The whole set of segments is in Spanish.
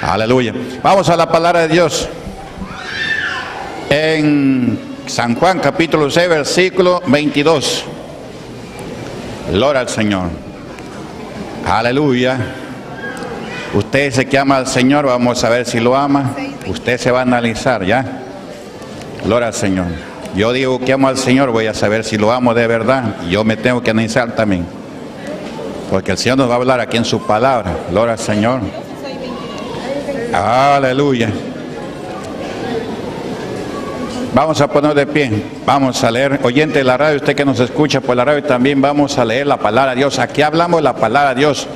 Aleluya. Vamos a la palabra de Dios. En San Juan capítulo 6, versículo 22. Gloria al Señor. Aleluya. Usted dice que ama al Señor, vamos a ver si lo ama. Usted se va a analizar, ¿ya? Gloria al Señor. Yo digo que amo al Señor, voy a saber si lo amo de verdad. Y yo me tengo que analizar también. Porque el Señor nos va a hablar aquí en su palabra. Gloria al Señor. Aleluya. Vamos a poner de pie. Vamos a leer. Oyente de la radio, usted que nos escucha por la radio también, vamos a leer la palabra de Dios. Aquí hablamos la palabra de Dios.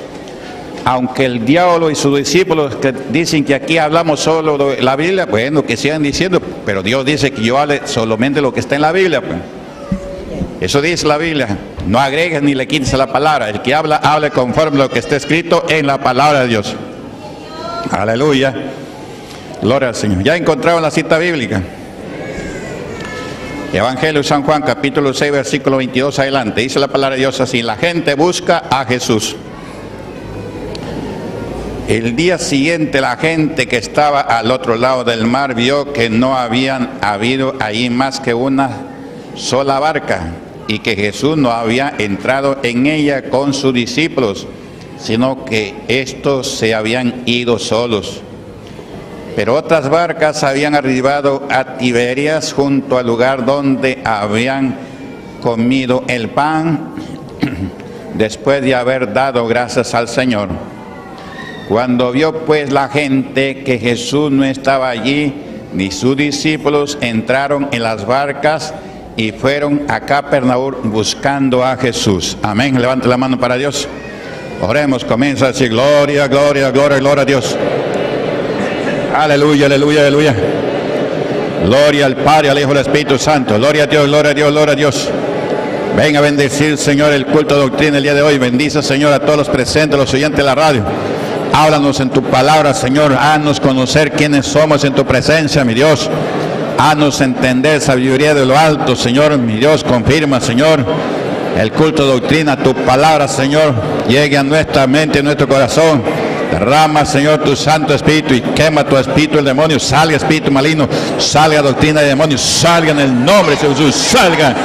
Aunque el diablo y sus discípulos que dicen que aquí hablamos solo de la Biblia, bueno, que sigan diciendo, pero Dios dice que yo hable solamente lo que está en la Biblia, pues. Eso dice la Biblia. No agregues ni le quites a la palabra. El que habla, hable conforme a lo que está escrito en la palabra de Dios. Aleluya. Gloria al Señor. ¿Ya encontraron la cita bíblica? Evangelio de San Juan, capítulo 6, versículo 22 adelante. Dice la palabra de Dios así: la gente busca a Jesús. El día siguiente la gente que estaba al otro lado del mar vio que no habían habido allí más que una sola barca y que Jesús no había entrado en ella con sus discípulos, sino que estos se habían ido solos. Pero otras barcas habían arribado a Tiberias junto al lugar donde habían comido el pan después de haber dado gracias al Señor. Cuando vio pues la gente que Jesús no estaba allí, ni sus discípulos, entraron en las barcas y fueron a Capernaum buscando a Jesús. Amén. Levante la mano para Dios. Oremos. Comienza a decir: gloria, gloria, gloria, gloria a Dios. Aleluya, aleluya, aleluya. Gloria al Padre, al Hijo y al Espíritu Santo. Gloria a Dios, gloria a Dios, gloria a Dios. Venga a bendecir, Señor, el culto de doctrina el día de hoy. Bendice, Señor, a todos los presentes, los oyentes de la radio. Háblanos en tu palabra, Señor. Haznos conocer quiénes somos en tu presencia, mi Dios. Haznos entender sabiduría de lo alto, Señor, mi Dios. Confirma, Señor, el culto de doctrina, tu palabra, Señor, llegue a nuestra mente, a nuestro corazón. Derrama, Señor, tu Santo Espíritu y quema tu espíritu el demonio. Salga espíritu maligno, salga doctrina de demonios, salga en el nombre de Jesús, salga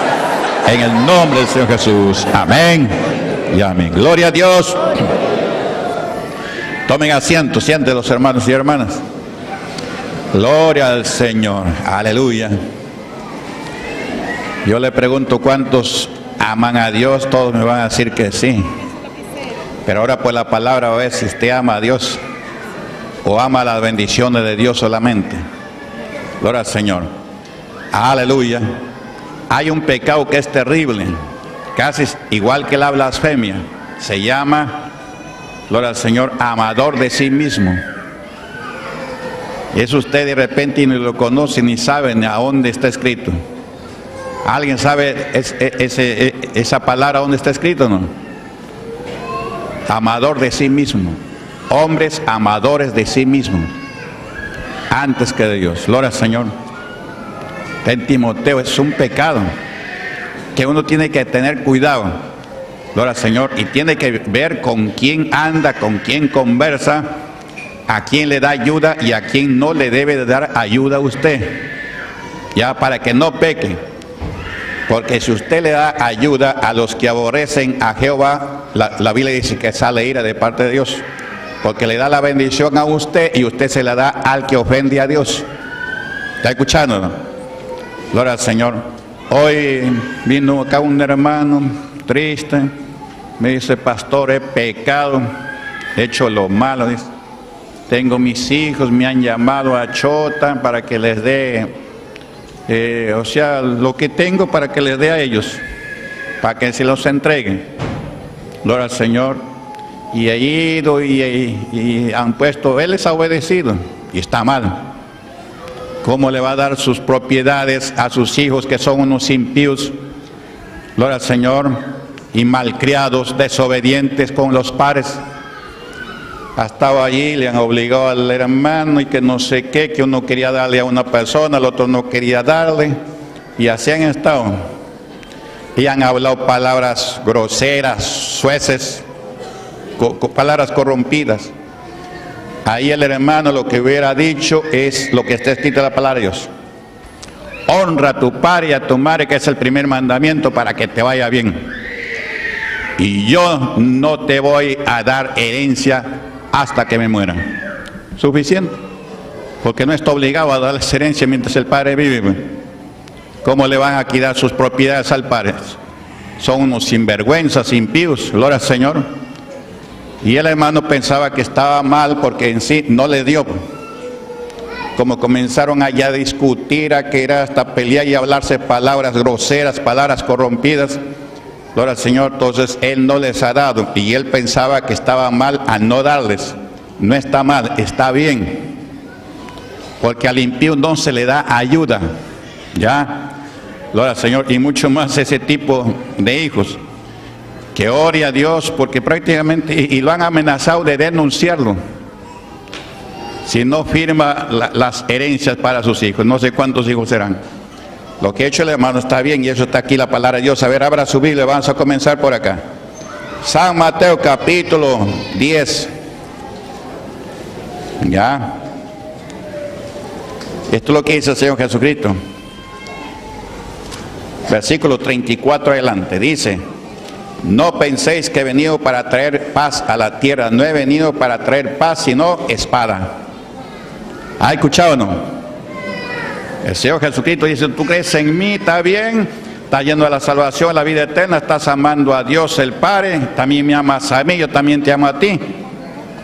en el nombre del Señor Jesús. Amén y amén. Gloria a Dios. Tomen asiento, siéntense los hermanos y hermanas. Gloria al Señor. Aleluya. Yo le pregunto cuántos aman a Dios. Todos me van a decir que sí. Pero ahora pues la palabra va a ver si usted ama a Dios o ama las bendiciones de Dios solamente. Gloria al Señor. Aleluya. Hay un pecado que es terrible, casi igual que la blasfemia. Se llama, gloria al Señor, amador de sí mismo. Eso usted de repente ni lo conoce ni sabe ni a dónde está escrito. ¿Alguien sabe esa palabra dónde está escrito o no? Amador de sí mismo. Hombres amadores de sí mismos antes que de Dios. Gloria al Señor. En Timoteo es un pecado que uno tiene que tener cuidado. Gloria al Señor. Y tiene que ver con quién anda, con quién conversa, a quién le da ayuda y a quién no le debe de dar ayuda a usted. Ya, para que no peque. Porque si usted le da ayuda a los que aborrecen a Jehová, la Biblia dice que sale ira de parte de Dios. Porque le da la bendición a usted y usted se la da al que ofende a Dios. ¿Está escuchando, no? Gloria al Señor. Hoy vino acá un hermano triste. Me dice: pastor, he pecado, he hecho lo malo. Dice: tengo mis hijos, me han llamado a Chota para que les dé, o sea, lo que tengo para que les dé a ellos, para que se los entreguen. Gloria al Señor. Y he ido y han puesto, él les ha obedecido y está mal. ¿Cómo le va a dar sus propiedades a sus hijos que son unos impíos? Gloria al Señor. Y malcriados, desobedientes con los padres. Ha estado allí, le han obligado al hermano y que no sé qué, que uno quería darle a una persona, el otro no quería darle. Y así han estado. Y han hablado palabras groseras, sueces, palabras corrompidas. ahí el hermano lo que hubiera dicho es lo que está escrito en la palabra de Dios. Honra a tu padre y a tu madre, que es el primer mandamiento para que te vaya bien. Y yo no te voy a dar herencia hasta que me muera. Suficiente. Porque no está obligado a darles herencia mientras el padre vive. ¿Cómo le van a quitar sus propiedades al padre? Son unos sinvergüenzas, impíos. Gloria al Señor. Y el hermano pensaba que estaba mal porque en sí no le dio. Como comenzaron allá a discutir, a que era hasta pelear y hablarse palabras groseras, palabras corrompidas. Gloria al Señor. Entonces Él no les ha dado. Y Él pensaba que estaba mal al no darles. No está mal, está bien. Porque al impío no se le da ayuda. ¿Ya? Gloria al Señor. Y mucho más ese tipo de hijos. Que ore a Dios, porque prácticamente, y lo han amenazado de denunciarlo. Si no firma las herencias para sus hijos. No sé cuántos hijos serán. Lo que ha hecho el hermano está bien, y eso está aquí la palabra de Dios. A ver, abra su Biblia, vamos a comenzar por acá. San Mateo capítulo 10. Ya. Esto es lo que dice el Señor Jesucristo. Versículo 34 adelante. Dice: no penséis que he venido para traer paz a la tierra. No he venido para traer paz, sino espada. ¿Ha escuchado o no? El Señor Jesucristo dice: tú crees en mí, está bien, estás yendo a la salvación, a la vida eterna, estás amando a Dios el Padre, también me amas a mí, yo también te amo a ti.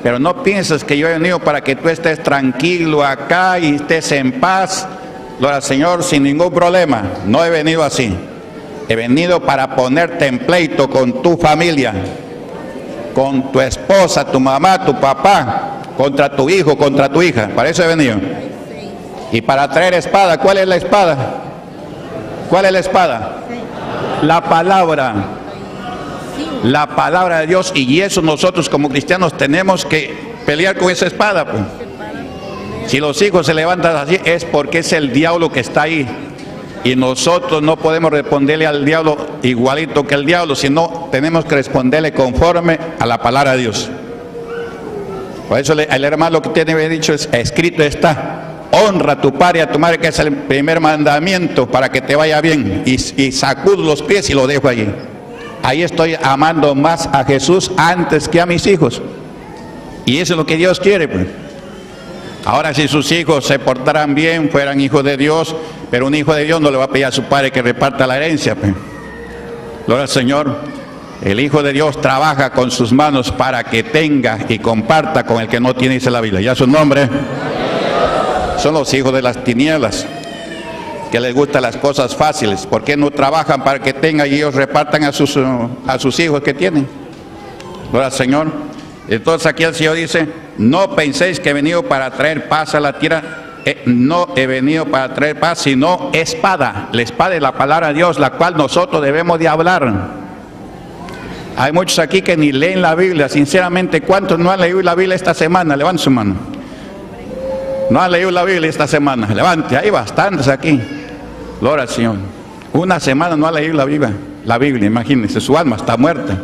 Pero no pienses que yo he venido para que tú estés tranquilo acá y estés en paz, gloria al Señor, sin ningún problema. No he venido así. He venido para ponerte en pleito con tu familia, con tu esposa, tu mamá, tu papá, contra tu hijo, contra tu hija. Para eso he venido. Y para traer espada. ¿Cuál es la espada? ¿Cuál es la espada? La palabra. La palabra de Dios. Y eso nosotros como cristianos tenemos que pelear con esa espada, pues. Si los hijos se levantan así es porque es el diablo que está ahí. Y nosotros no podemos responderle al diablo igualito que el diablo, sino tenemos que responderle conforme a la palabra de Dios. Por eso el hermano lo que tiene dicho es: escrito está, honra a tu padre y a tu madre, que es el primer mandamiento para que te vaya bien. Y sacudo los pies y lo dejo allí. Ahí estoy amando más a Jesús antes que a mis hijos. Y eso es lo que Dios quiere, pues. Ahora, si sus hijos se portaran bien, fueran hijos de Dios, pero un hijo de Dios no le va a pedir a su padre que reparta la herencia, pues. Gloria al Señor. El hijo de Dios trabaja con sus manos para que tenga y comparta con el que no tiene, dice la Biblia. Ya su nombre. Son los hijos de las tinieblas, que les gustan las cosas fáciles. ¿Por qué no trabajan para que tengan y ellos repartan a sus hijos que tienen? Gloria al Señor. Entonces aquí el Señor dice: no penséis que he venido para traer paz a la tierra. No he venido para traer paz, sino espada. La espada es la palabra de Dios, la cual nosotros debemos de hablar. Hay muchos aquí que ni leen la Biblia. Sinceramente, ¿cuántos no han leído la Biblia esta semana? Levante su mano. No han leído la Biblia esta semana. Levante, hay bastantes aquí. Gloria al Señor. Una semana no ha leído la Biblia, imagínense, su alma está muerta.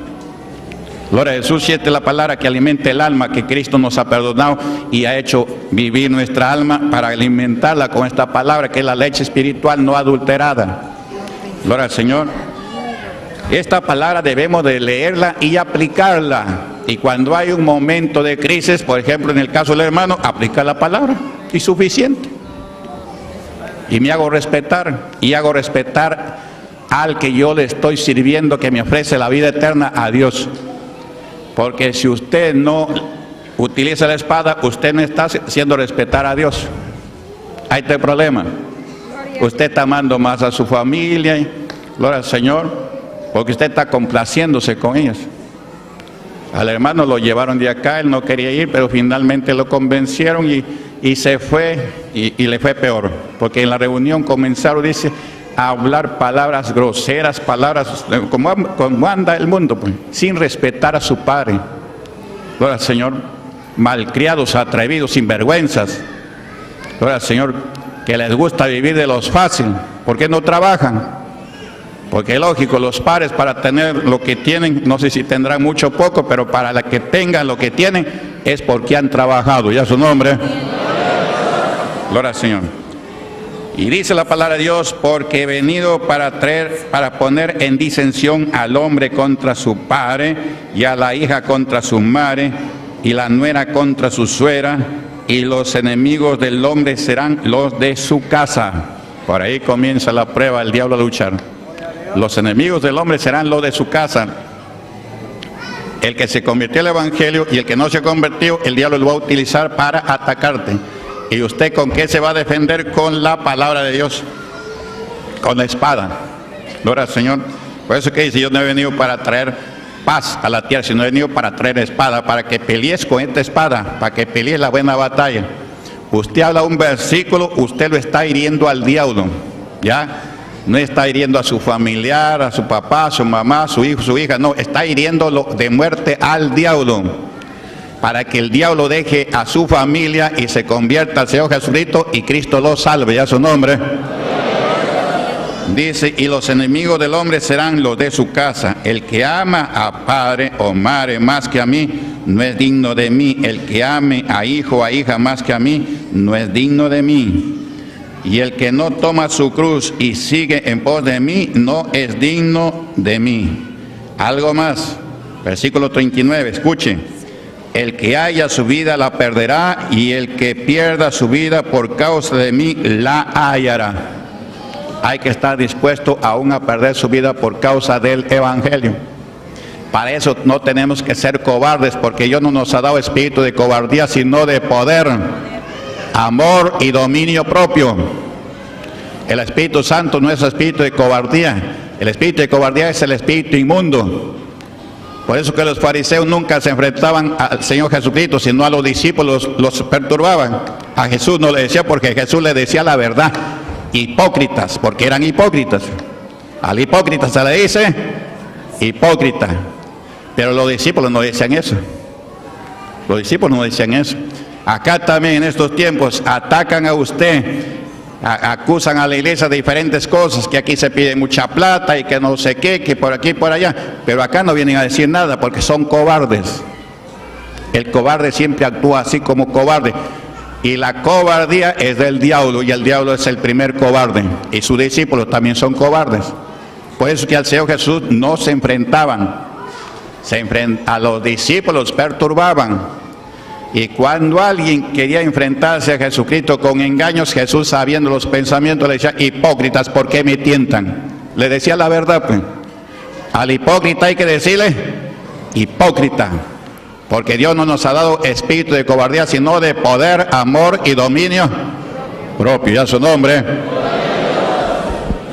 Gloria a Jesús. Y esta es la palabra que alimenta el alma, que Cristo nos ha perdonado y ha hecho vivir nuestra alma para alimentarla con esta palabra, que es la leche espiritual no adulterada. Gloria al Señor. Esta palabra debemos de leerla y aplicarla. Y cuando hay un momento de crisis, por ejemplo en el caso del hermano, aplica la palabra y suficiente. Y me hago respetar, y hago respetar al que yo le estoy sirviendo, que me ofrece la vida eterna, a Dios. Porque si usted no utiliza la espada, usted no está haciendo respetar a Dios. Ahí está el problema. Usted está amando más a su familia, gloria al Señor, porque usted está complaciéndose con ellos. Al hermano lo llevaron de acá, él no quería ir, pero finalmente lo convencieron y se fue, y le fue peor. Porque en la reunión comenzaron, dice, a hablar palabras groseras, palabras como anda el mundo, pues, sin respetar a su padre. Gloria al Señor. Malcriados, atrevidos, sinvergüenzas. Gloria al Señor. Que les gusta vivir de los fáciles. ¿Por qué no trabajan? Porque lógico, los padres para tener lo que tienen, no sé si tendrán mucho o poco, pero para la que tengan lo que tienen, es porque han trabajado. ¿Ya su nombre? Gloria al Señor. Y dice la palabra de Dios, porque he venido para poner en disensión al hombre contra su padre, y a la hija contra su madre, y la nuera contra su suegra, y los enemigos del hombre serán los de su casa. Por ahí comienza la prueba del diablo a luchar. Los enemigos del hombre serán los de su casa. El que se convirtió al evangelio y el que no se convirtió, el diablo lo va a utilizar para atacarte. ¿Y usted con qué se va a defender? Con la palabra de Dios, con la espada. Gloria al Señor. Por eso que dice, yo no he venido para traer paz a la tierra, sino he venido para traer espada, para que pelees con esta espada, para que pelees la buena batalla. Usted habla un versículo, usted lo está hiriendo al diablo, ¿ya? No está hiriendo a su familiar, a su papá, a su mamá, a su hijo, su hija, no, está hiriéndolo de muerte al diablo, para que el diablo deje a su familia y se convierta al Señor Jesucristo y Cristo lo salve. ¿Ya su nombre? Dice, y los enemigos del hombre serán los de su casa. El que ama a padre o madre más que a mí, no es digno de mí. El que ame a hijo o a hija más que a mí, no es digno de mí. Y el que no toma su cruz y sigue en pos de mí, no es digno de mí. Algo más, versículo 39, escuche. El que haya su vida la perderá, y el que pierda su vida por causa de mí la hallará. Hay que estar dispuesto aún a perder su vida por causa del evangelio. Para eso no tenemos que ser cobardes, porque Dios no nos ha dado espíritu de cobardía, sino de poder, amor y dominio propio. El Espíritu Santo no es espíritu de cobardía. El espíritu de cobardía es el espíritu inmundo. Por eso que los fariseos nunca se enfrentaban al Señor Jesucristo, sino a los discípulos los perturbaban. A Jesús no le decía, porque Jesús le decía la verdad. Hipócritas, porque eran hipócritas. Al hipócrita se le dice hipócrita. Pero los discípulos no decían eso. Los discípulos no decían eso. Acá también en estos tiempos atacan a usted, acusan a la iglesia de diferentes cosas, que aquí se pide mucha plata y que no sé qué, que por aquí y por allá, pero acá no vienen a decir nada porque son cobardes. El cobarde siempre actúa así como cobarde, y la cobardía es del diablo, y el diablo es el primer cobarde, y sus discípulos también son cobardes. Por eso que al Señor Jesús no se enfrentaban, a los discípulos perturbaban. Y cuando alguien quería enfrentarse a Jesucristo con engaños, Jesús, sabiendo los pensamientos, le decía, hipócritas, ¿por qué me tientan? Le decía la verdad, pues. Al hipócrita hay que decirle, hipócrita, porque Dios no nos ha dado espíritu de cobardía, sino de poder, amor y dominio propio. Ya su nombre.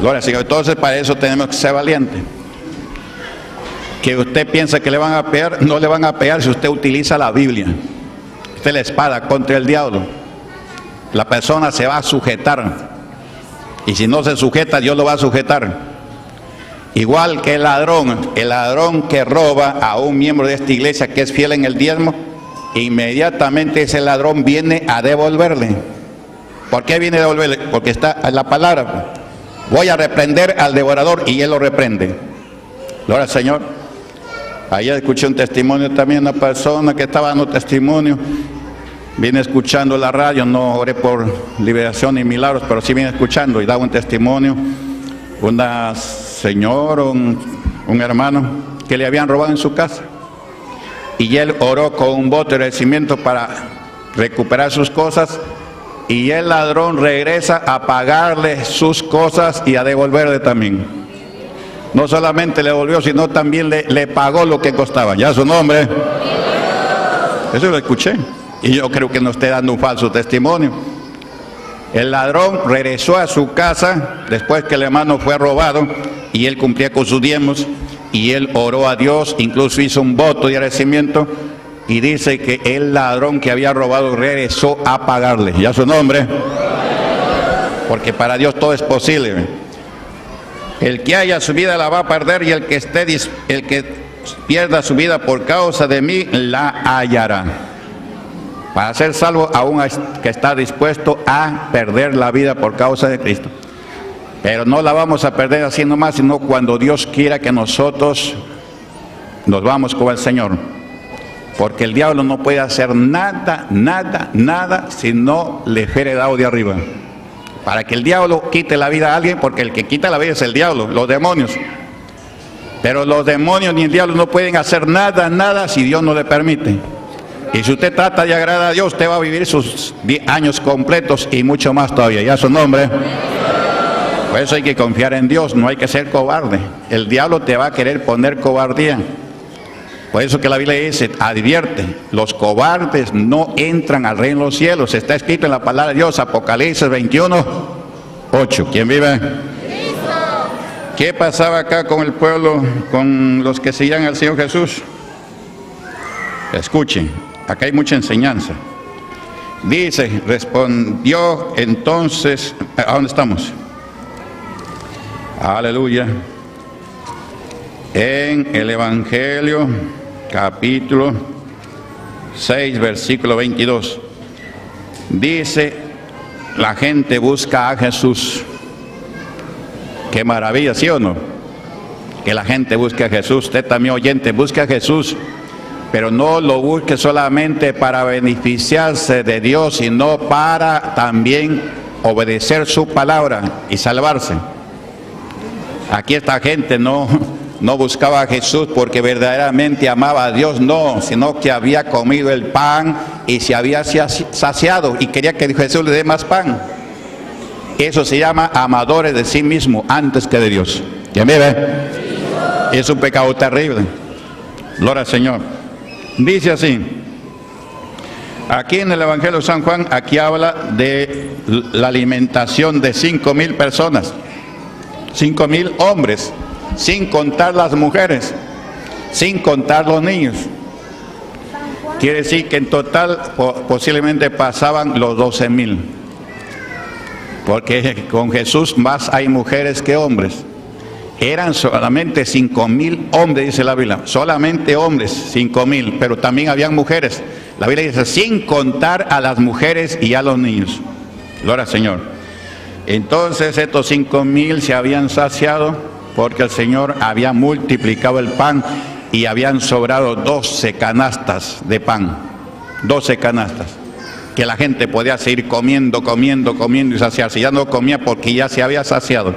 Gloria al Señor. Entonces, para eso tenemos que ser valientes. Que usted piensa que le van a pegar, no le van a pegar si usted utiliza la Biblia. La espada contra el diablo. La persona se va a sujetar, y si no se sujeta, Dios lo va a sujetar. Igual que el ladrón que roba a un miembro de esta iglesia que es fiel en el diezmo, inmediatamente ese ladrón viene a devolverle. ¿Por qué viene a devolverle? Porque está en la palabra: voy a reprender al devorador, y él lo reprende. Gloria al Señor. Ayer escuché un testimonio también, una persona que estaba dando testimonio. Vine escuchando la radio, no oré por liberación y milagros, pero sí vine escuchando, y daba un testimonio. Una señora, un hermano, que le habían robado en su casa. Y él oró con un voto de agradecimiento para recuperar sus cosas. Y el ladrón regresa a pagarle sus cosas y a devolverle también. No solamente le devolvió, sino también le pagó lo que costaba. Ya su nombre. Eso lo escuché. Y yo creo que no esté dando un falso testimonio. El ladrón regresó a su casa después que el hermano fue robado, y él cumplía con sus diezmos, y él oró a Dios, incluso hizo un voto de agradecimiento, y dice que el ladrón que había robado regresó a pagarle. Ya su nombre. Porque para Dios todo es posible. El que haya su vida la va a perder, y el que pierda su vida por causa de mí la hallará. Para ser salvo, aún hay que estar dispuesto a perder la vida por causa de Cristo. Pero no la vamos a perder así nomás, sino cuando Dios quiera que nosotros nos vamos con el Señor. Porque el diablo no puede hacer nada, nada, nada si no le fuere dado de arriba. Para que el diablo quite la vida a alguien, porque el que quita la vida es el diablo, los demonios. Pero los demonios ni el diablo no pueden hacer nada, nada si Dios no le permite. Y si usted trata de agradar a Dios, usted va a vivir sus 10 años completos y mucho más todavía. Ya su nombre. Por eso hay que confiar en Dios, no hay que ser cobarde. El diablo te va a querer poner cobardía. Por eso que la Biblia dice, advierte, los cobardes no entran al reino de los cielos. Está escrito en la palabra de Dios, Apocalipsis 21:8. ¿Quién vive? ¿Qué pasaba acá con el pueblo, con los que seguían al Señor Jesús? Escuchen, acá hay mucha enseñanza. Dice, respondió entonces, ¿a dónde estamos? Aleluya. En el Evangelio, capítulo 6, versículo 22. Dice, la gente busca a Jesús. Qué maravilla, ¿sí o no? Que la gente busque a Jesús. Usted también, oyente, busque a Jesús. Pero no lo busque solamente para beneficiarse de Dios, sino para también obedecer su palabra y salvarse. Aquí esta gente no buscaba a Jesús porque verdaderamente amaba a Dios, no, sino que había comido el pan y se había saciado y quería que Jesús le dé más pan. Eso se llama amadores de sí mismo antes que de Dios. ¿Quién vive? Es un pecado terrible. Gloria al Señor. Dice así, aquí en el Evangelio de San Juan, aquí habla de la alimentación de 5,000 personas, 5,000 hombres, sin contar las mujeres, sin contar los niños. Quiere decir que en total posiblemente pasaban los 12,000. Porque con Jesús más hay mujeres que hombres. Eran solamente 5,000 hombres, dice la Biblia. Solamente hombres, 5,000, pero también habían mujeres. La Biblia dice, sin contar a las mujeres y a los niños. Gloria al Señor. Entonces estos 5,000 se habían saciado porque el Señor había multiplicado el pan y habían sobrado 12 canastas de pan. 12 canastas. Que la gente podía seguir comiendo y saciarse. Ya no comía porque ya se había saciado.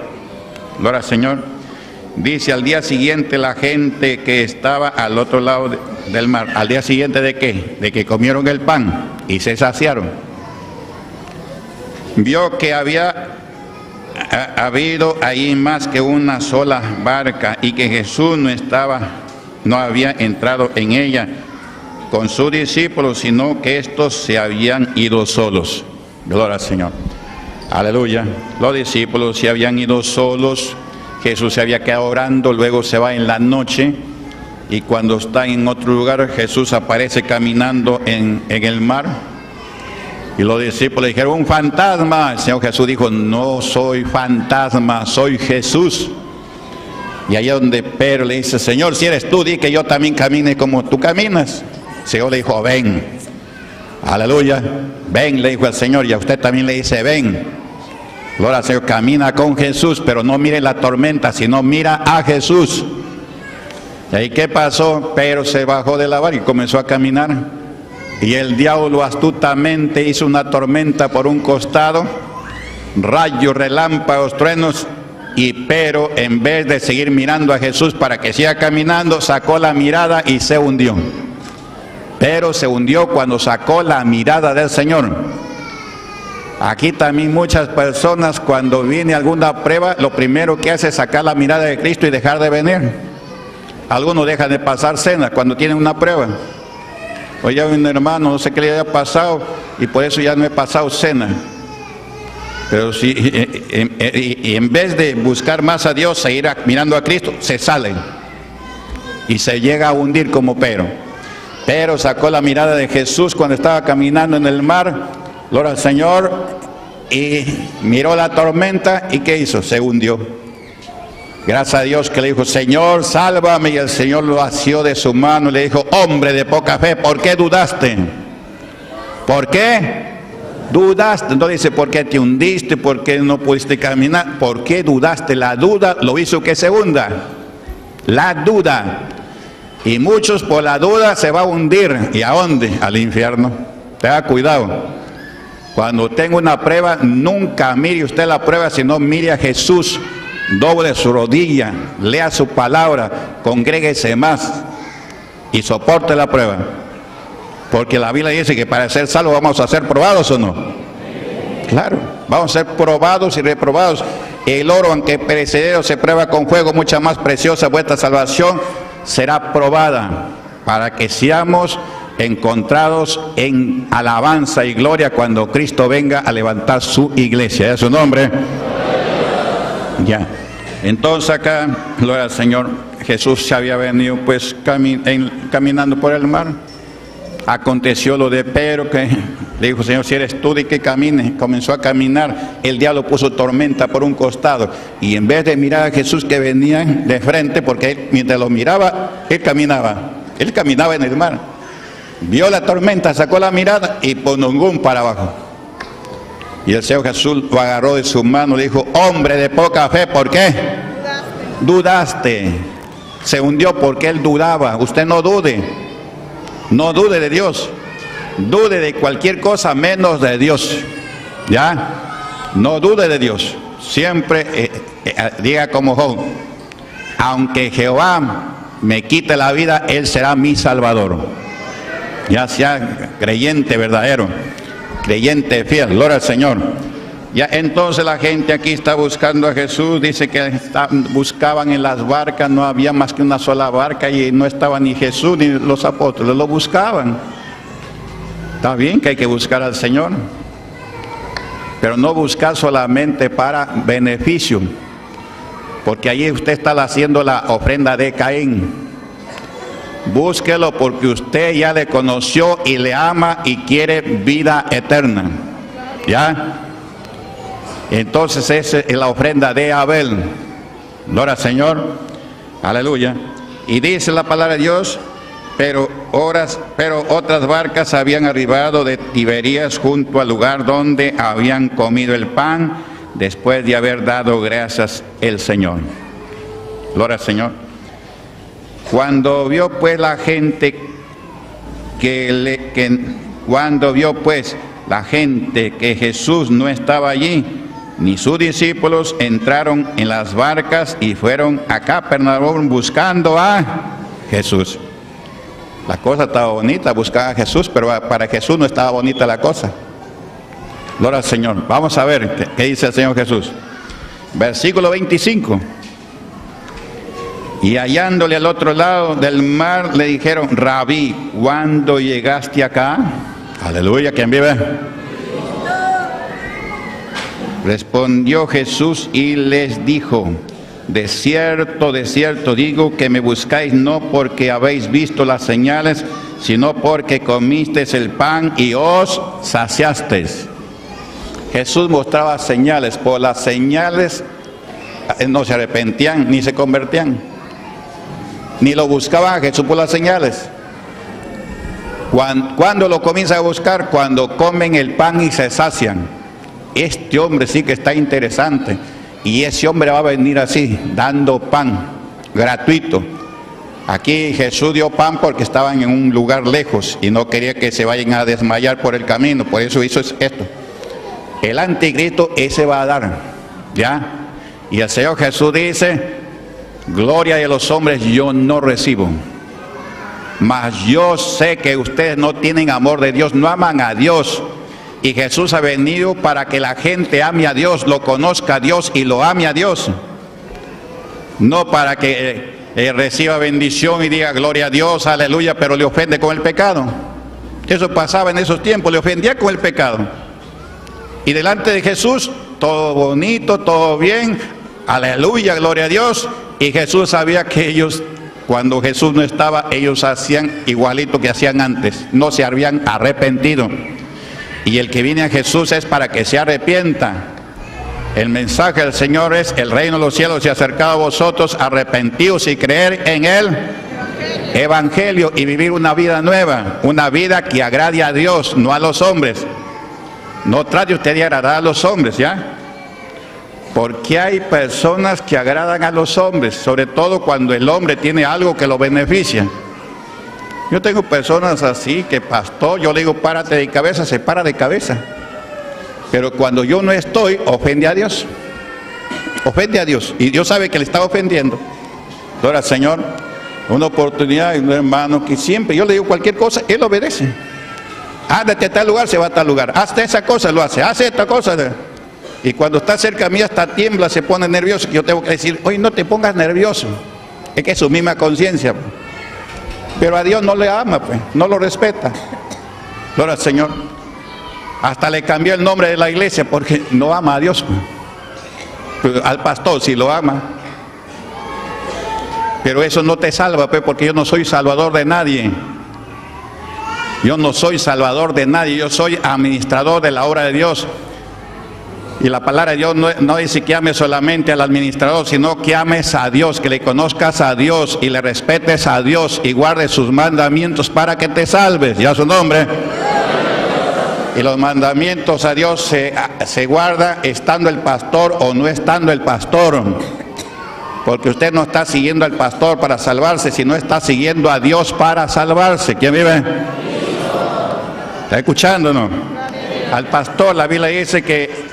Gloria al Señor. Dice, al día siguiente la gente que estaba al otro lado del mar. ¿Al día siguiente de qué? De que comieron el pan y se saciaron. Vio que había habido ahí más que una sola barca y que Jesús no había entrado en ella con sus discípulos, sino que estos se habían ido solos. Gloria al Señor. Aleluya. Los discípulos se habían ido solos. Jesús se había quedado orando, luego se va en la noche y cuando está en otro lugar Jesús aparece caminando en el mar y los discípulos dijeron, un fantasma. El Señor Jesús dijo, no soy fantasma, soy Jesús. Y ahí es donde Pedro le dice, Señor, si eres tú, di que yo también camine como tú caminas. El Señor le dijo, ven. Aleluya. Ven, le dijo el Señor, y a usted también le dice, ven. Gloria al Señor, camina con Jesús, pero no mire la tormenta, sino mira a Jesús. ¿Y ahí qué pasó? Pedro se bajó de la barca y comenzó a caminar. Y el diablo astutamente hizo una tormenta por un costado, rayos, relámpagos, truenos. Y Pedro, en vez de seguir mirando a Jesús para que siga caminando, sacó la mirada y se hundió. Pero se hundió cuando sacó la mirada del Señor. Aquí también muchas personas cuando viene alguna prueba, lo primero que hace es sacar la mirada de Cristo y dejar de venir. Algunos dejan de pasar cena cuando tienen una prueba. Oye, un hermano, no sé qué le haya pasado y por eso ya no he pasado cena. Pero si en vez de buscar más a Dios, seguir mirando a Cristo, se salen y se llega a hundir como Pedro. Pedro sacó la mirada de Jesús cuando estaba caminando en el mar. Gloria al Señor, y miró la tormenta y ¿qué hizo? Se hundió. Gracias a Dios que le dijo, Señor, sálvame, y el Señor lo asió de su mano y le dijo, hombre de poca fe, ¿por qué dudaste? ¿Por qué dudaste? No dice, ¿por qué te hundiste? ¿Por qué no pudiste caminar? ¿Por qué dudaste? La duda lo hizo que se hunda. La duda. Y muchos por la duda se va a hundir. ¿Y a dónde? Al infierno. Tenga cuidado. Cuando tenga una prueba, nunca mire usted la prueba, sino mire a Jesús. Doble su rodilla, lea su palabra, congréguese más y soporte la prueba. Porque la Biblia dice que para ser salvos vamos a ser probados, ¿o no? Claro, vamos a ser probados y reprobados. El oro, aunque perecedero, se prueba con fuego, mucha más preciosa vuestra salvación será probada, para que seamos encontrados en alabanza y gloria cuando Cristo venga a levantar su iglesia. ¿Es su nombre? Ya. Entonces acá, gloria al Señor, Jesús se había venido pues caminando por el mar. Aconteció lo de Pedro, que le dijo: Señor, si eres tú, di que camine. Comenzó a caminar, el diablo puso tormenta por un costado, y en vez de mirar a Jesús que venía de frente, porque él, mientras lo miraba, él caminaba en el mar. Vio la tormenta, sacó la mirada y ponungún para abajo. Y el Señor Jesús lo agarró de su mano y le dijo: hombre de poca fe, ¿por qué? Dudaste. Se hundió porque él dudaba. Usted no dude. No dude de Dios. Dude de cualquier cosa menos de Dios. ¿Ya? No dude de Dios. Siempre diga como Job: aunque Jehová me quite la vida, Él será mi Salvador. Ya sea creyente verdadero, creyente fiel, gloria al Señor. Ya entonces la gente aquí está buscando a Jesús. Dice que buscaban en las barcas, no había más que una sola barca y no estaba ni Jesús ni los apóstoles, lo buscaban. Está bien que hay que buscar al Señor, pero no buscar solamente para beneficio, porque ahí usted está haciendo la ofrenda de Caín. Búsquelo porque usted ya le conoció y le ama y quiere vida eterna. ¿Ya? Entonces esa es la ofrenda de Abel. Gloria al Señor. Aleluya. Y dice la palabra de Dios: pero otras barcas habían arribado de Tiberías junto al lugar donde habían comido el pan después de haber dado gracias el Señor. Gloria al Señor. Cuando vio pues la gente que Jesús no estaba allí, ni sus discípulos, entraron en las barcas y fueron a Capernaum buscando a Jesús. La cosa estaba bonita, buscar a Jesús, pero para Jesús no estaba bonita la cosa. Gloria al Señor. Vamos a ver qué dice el Señor Jesús. Versículo 25. Y hallándole al otro lado del mar, le dijeron: Rabí, ¿cuándo llegaste acá? Aleluya, ¿quién vive? Respondió Jesús y les dijo: de cierto digo que me buscáis no porque habéis visto las señales, sino porque comisteis el pan y os saciasteis. Jesús mostraba señales. Por las señales no se arrepentían ni se convertían. Ni lo buscaban a Jesús por las señales. Cuando lo comienzan a buscar, cuando comen el pan y se sacian. Este hombre sí que está interesante. Y ese hombre va a venir así, dando pan gratuito. Aquí Jesús dio pan porque estaban en un lugar lejos y no quería que se vayan a desmayar por el camino. Por eso hizo esto. El anticristo ese va a dar. ¿Ya? Y el Señor Jesús dice: gloria de los hombres yo no recibo, mas yo sé que ustedes no tienen amor de Dios, no aman a Dios. Y Jesús ha venido para que la gente ame a Dios, lo conozca a Dios y lo ame a Dios. No para que reciba bendición y diga gloria a Dios, aleluya, pero le ofende con el pecado. Eso pasaba en esos tiempos, le ofendía con el pecado. Y delante de Jesús, todo bonito, todo bien, aleluya, gloria a Dios. Y Jesús sabía que ellos, cuando Jesús no estaba, ellos hacían igualito que hacían antes, no se habían arrepentido. Y el que viene a Jesús es para que se arrepienta. El mensaje del Señor es: el reino de los cielos se ha acercado a vosotros, arrepentidos y creer en el Evangelio y vivir una vida nueva, una vida que agrade a Dios, no a los hombres. No trate usted de agradar a los hombres, ¿ya? Porque hay personas que agradan a los hombres, sobre todo cuando el hombre tiene algo que lo beneficia. Yo tengo personas así que, pastor, yo le digo párate de cabeza, se para de cabeza. Pero cuando yo no estoy, ofende a Dios. Ofende a Dios. Y Dios sabe que le está ofendiendo. Ahora, Señor, una oportunidad y un hermano que siempre, yo le digo cualquier cosa, él obedece. Ándate a tal lugar, se va a tal lugar. Hazte esa cosa, lo hace. Hace esta cosa. Y cuando está cerca a mí hasta tiembla, se pone nervioso. Yo tengo que decir, oye, no te pongas nervioso. Es que es su misma conciencia. Pero a Dios no le ama, pues, no lo respeta. Gloria al Señor. Hasta le cambió el nombre de la iglesia porque no ama a Dios. Pero al pastor sí lo ama. Pero eso no te salva, pues, porque yo no soy salvador de nadie. Yo no soy salvador de nadie, yo soy administrador de la obra de Dios. Y la palabra de Dios no dice que ames solamente al administrador, sino que ames a Dios, que le conozcas a Dios y le respetes a Dios y guardes sus mandamientos para que te salves. Ya su nombre. Y los mandamientos a Dios se guarda estando el pastor o no estando el pastor. Porque usted no está siguiendo al pastor para salvarse, sino está siguiendo a Dios para salvarse. ¿Quién vive? ¿Está escuchando, no? Al pastor la Biblia dice que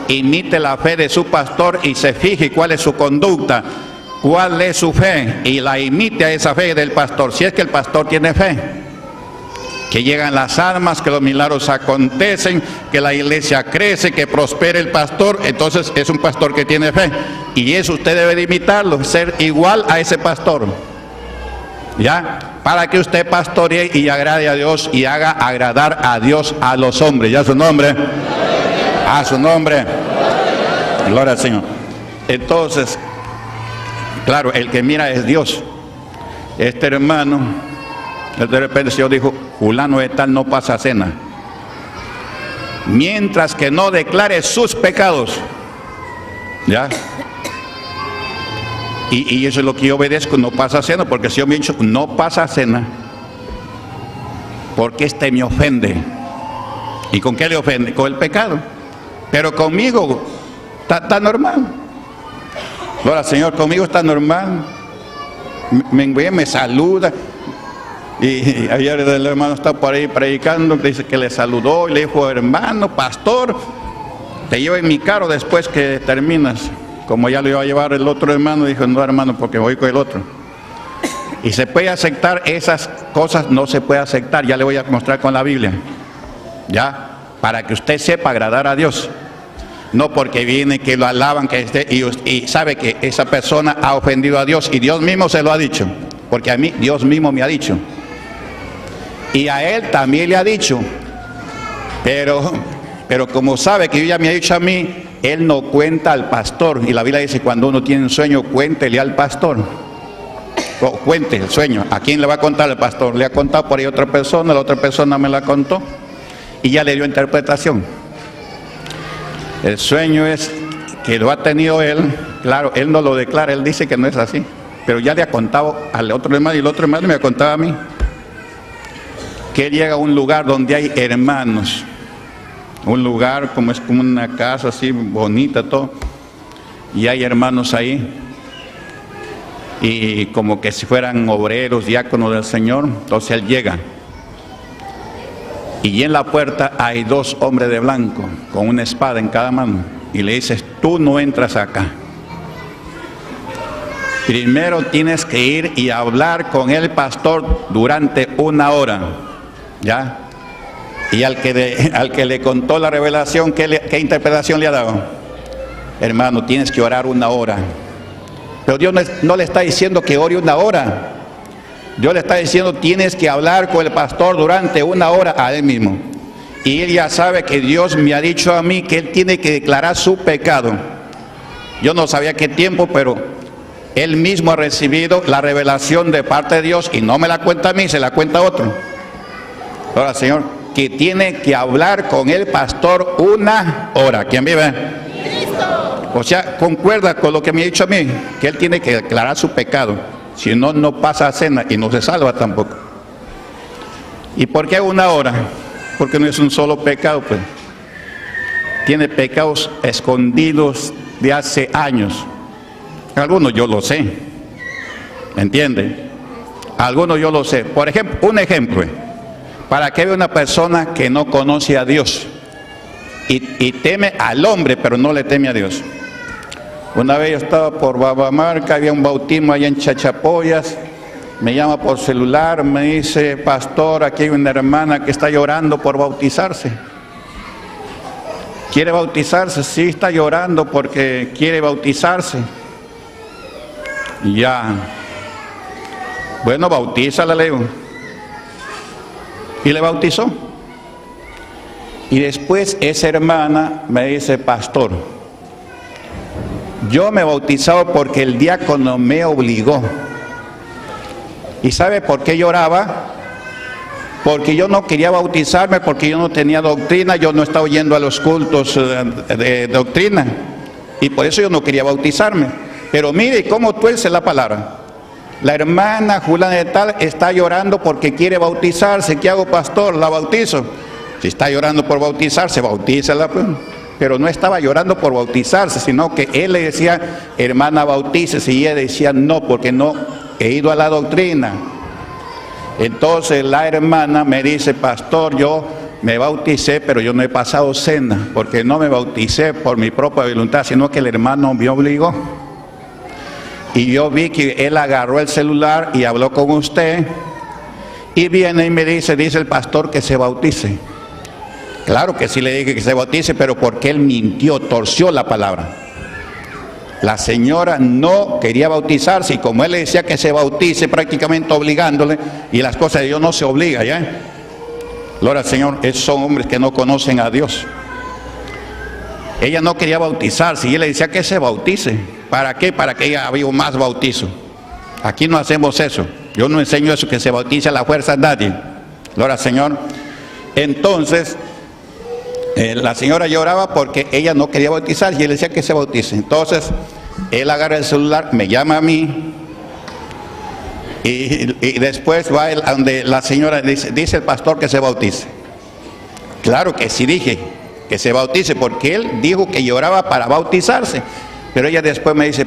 imite la fe de su pastor y se fije cuál es su conducta, cuál es su fe, y la imite a esa fe del pastor. Si es que el pastor tiene fe, que llegan las almas, que los milagros acontecen, que la iglesia crece, que prospere el pastor, entonces es un pastor que tiene fe. Y eso usted debe de imitarlo, ser igual a ese pastor. ¿Ya? Para que usted pastoree y agrade a Dios y haga agradar a Dios a los hombres. ¿Ya su nombre? A su nombre. Gloria al Señor. Entonces, claro, el que mira es Dios. Este hermano, de repente el Señor dijo, fulano de tal no pasa cena, mientras que no declare sus pecados. ¿Ya? Y eso es lo que yo obedezco, no pasa cena, porque si yo me he dicho, no pasa cena, porque este me ofende. ¿Y con qué le ofende? Con el pecado. Pero conmigo está normal. Ahora, Señor, conmigo está normal. Me saluda. Y ayer el hermano está por ahí predicando, dice que le saludó y le dijo, hermano, pastor, te llevo en mi carro después que terminas. Como ya lo iba a llevar el otro hermano, dijo, no, hermano, porque voy con el otro. Y se puede aceptar esas cosas, no se puede aceptar, ya le voy a mostrar con la Biblia. Ya, para que usted sepa agradar a Dios. No porque viene, que lo alaban, que esté, y sabe que esa persona ha ofendido a Dios, y Dios mismo se lo ha dicho. Porque a mí, Dios mismo me ha dicho. Y a él también le ha dicho. Pero como sabe que ya me ha dicho a mí, él no cuenta al pastor. Y la Biblia dice, cuando uno tiene un sueño, cuéntele al pastor. Cuente el sueño. ¿A quién le va a contar el pastor? Le ha contado por ahí otra persona, la otra persona me la contó. Y ya le dio interpretación. El sueño es que lo ha tenido él. Claro, él no lo declara, él dice que no es así. Pero ya le ha contado al otro hermano, y el otro hermano me ha contado a mí. Que él llega a un lugar donde hay hermanos. Un lugar como es como una casa así bonita, todo. Y hay hermanos ahí. Y como que si fueran obreros, diáconos del Señor. Entonces él llega. Y en la puerta hay dos hombres de blanco, con una espada en cada mano. Y le dices, tú no entras acá. Primero tienes que ir y hablar con el pastor durante 1 hora. ¿Ya? Y al que le contó la revelación, ¿qué interpretación le ha dado? Hermano, tienes que orar 1 hora. Pero Dios no le está diciendo que ore 1 hora. Dios le está diciendo, tienes que hablar con el pastor durante 1 hora a él mismo. Y él ya sabe que Dios me ha dicho a mí que él tiene que declarar su pecado. Yo no sabía qué tiempo, pero él mismo ha recibido la revelación de parte de Dios y no me la cuenta a mí, se la cuenta a otro. Ahora, Señor, que tiene que hablar con el pastor 1 hora. ¿Quién vive? Cristo. O sea, concuerda con lo que me ha dicho a mí, que él tiene que declarar su pecado. Si no, no pasa a cena y no se salva tampoco. ¿Y por qué 1 hora? Porque no es un solo pecado, pues. Tiene pecados escondidos de hace años. Algunos yo lo sé. ¿Entiende? algunos yo lo sé. Por ejemplo, un ejemplo, para que vea una persona que no conoce a Dios y teme al hombre, pero no le teme a Dios. Una vez yo estaba por Babamarca, había un bautismo allá en Chachapoyas, me llama por celular, me dice: pastor, aquí hay una hermana que está llorando por bautizarse. ¿Quiere bautizarse? Sí, está llorando porque quiere bautizarse. Ya. Bueno, bautízala, le digo. Y le bautizó. Y después esa hermana me dice: pastor, yo me he bautizado porque el diácono me obligó. ¿Y sabe por qué lloraba? Porque yo no quería bautizarme, porque yo no tenía doctrina, yo no estaba yendo a los cultos de doctrina. Y por eso yo no quería bautizarme. Pero mire cómo tuerce la palabra. La hermana Juliana de tal está llorando porque quiere bautizarse. ¿Qué hago, pastor? ¿La bautizo? Si está llorando por bautizarse, bautízala, pues. Pero no estaba llorando por bautizarse, sino que él le decía: hermana, bautícese, y ella decía: no, porque no he ido a la doctrina. Entonces la hermana me dice: pastor, yo me bauticé, pero yo no he pasado cena, porque no me bauticé por mi propia voluntad, sino que el hermano me obligó. Y yo vi que él agarró el celular y habló con usted, y viene y me dice el pastor que se bautice. Claro que sí le dije que se bautice, pero porque él mintió, torció la palabra. La señora no quería bautizarse, y como él le decía que se bautice, prácticamente obligándole, y las cosas de Dios no se obliga, ¿ya? Gloria al Señor. Esos son hombres que no conocen a Dios. Ella no quería bautizarse y él le decía que se bautice. ¿Para qué? Para que ella había más bautizo. Aquí no hacemos eso. Yo no enseño eso, que se bautice a la fuerza a nadie. Gloria al Señor. Entonces la señora lloraba porque ella no quería bautizar y él decía que se bautice. Entonces él agarra el celular, me llama a mí y después va a donde la señora dice el pastor que se bautice. Claro que sí dije que se bautice, porque él dijo que lloraba para bautizarse. Pero ella después me dice: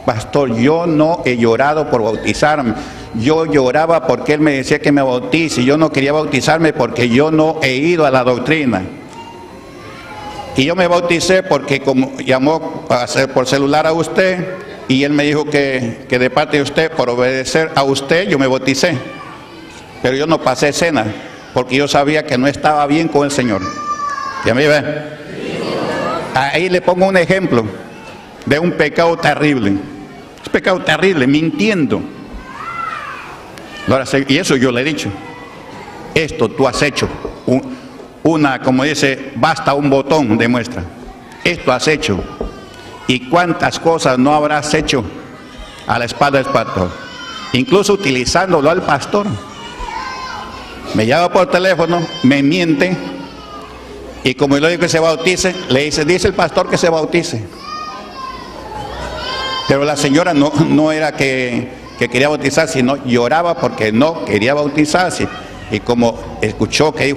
pastor, yo no he llorado por bautizarme, yo lloraba porque él me decía que me bautice, yo no quería bautizarme porque yo no he ido a la doctrina. Y yo me bauticé porque como llamó por celular a usted, y él me dijo que de parte de usted, por obedecer a usted, yo me bauticé. Pero yo no pasé cena, porque yo sabía que no estaba bien con el Señor. ¿Ya me ve? Ahí le pongo un ejemplo de un pecado terrible. Es pecado terrible, mintiendo. Y eso yo le he dicho: esto tú has hecho. Como dice, basta un botón de muestra. Esto has hecho. ¿Y cuántas cosas no habrás hecho a la espalda del pastor? Incluso utilizándolo al pastor. Me llama por teléfono, me miente, y como yo le digo que se bautice, le dice el pastor que se bautice. Pero la señora no era que quería bautizarse, sino lloraba porque no quería bautizarse. Y como escuchó que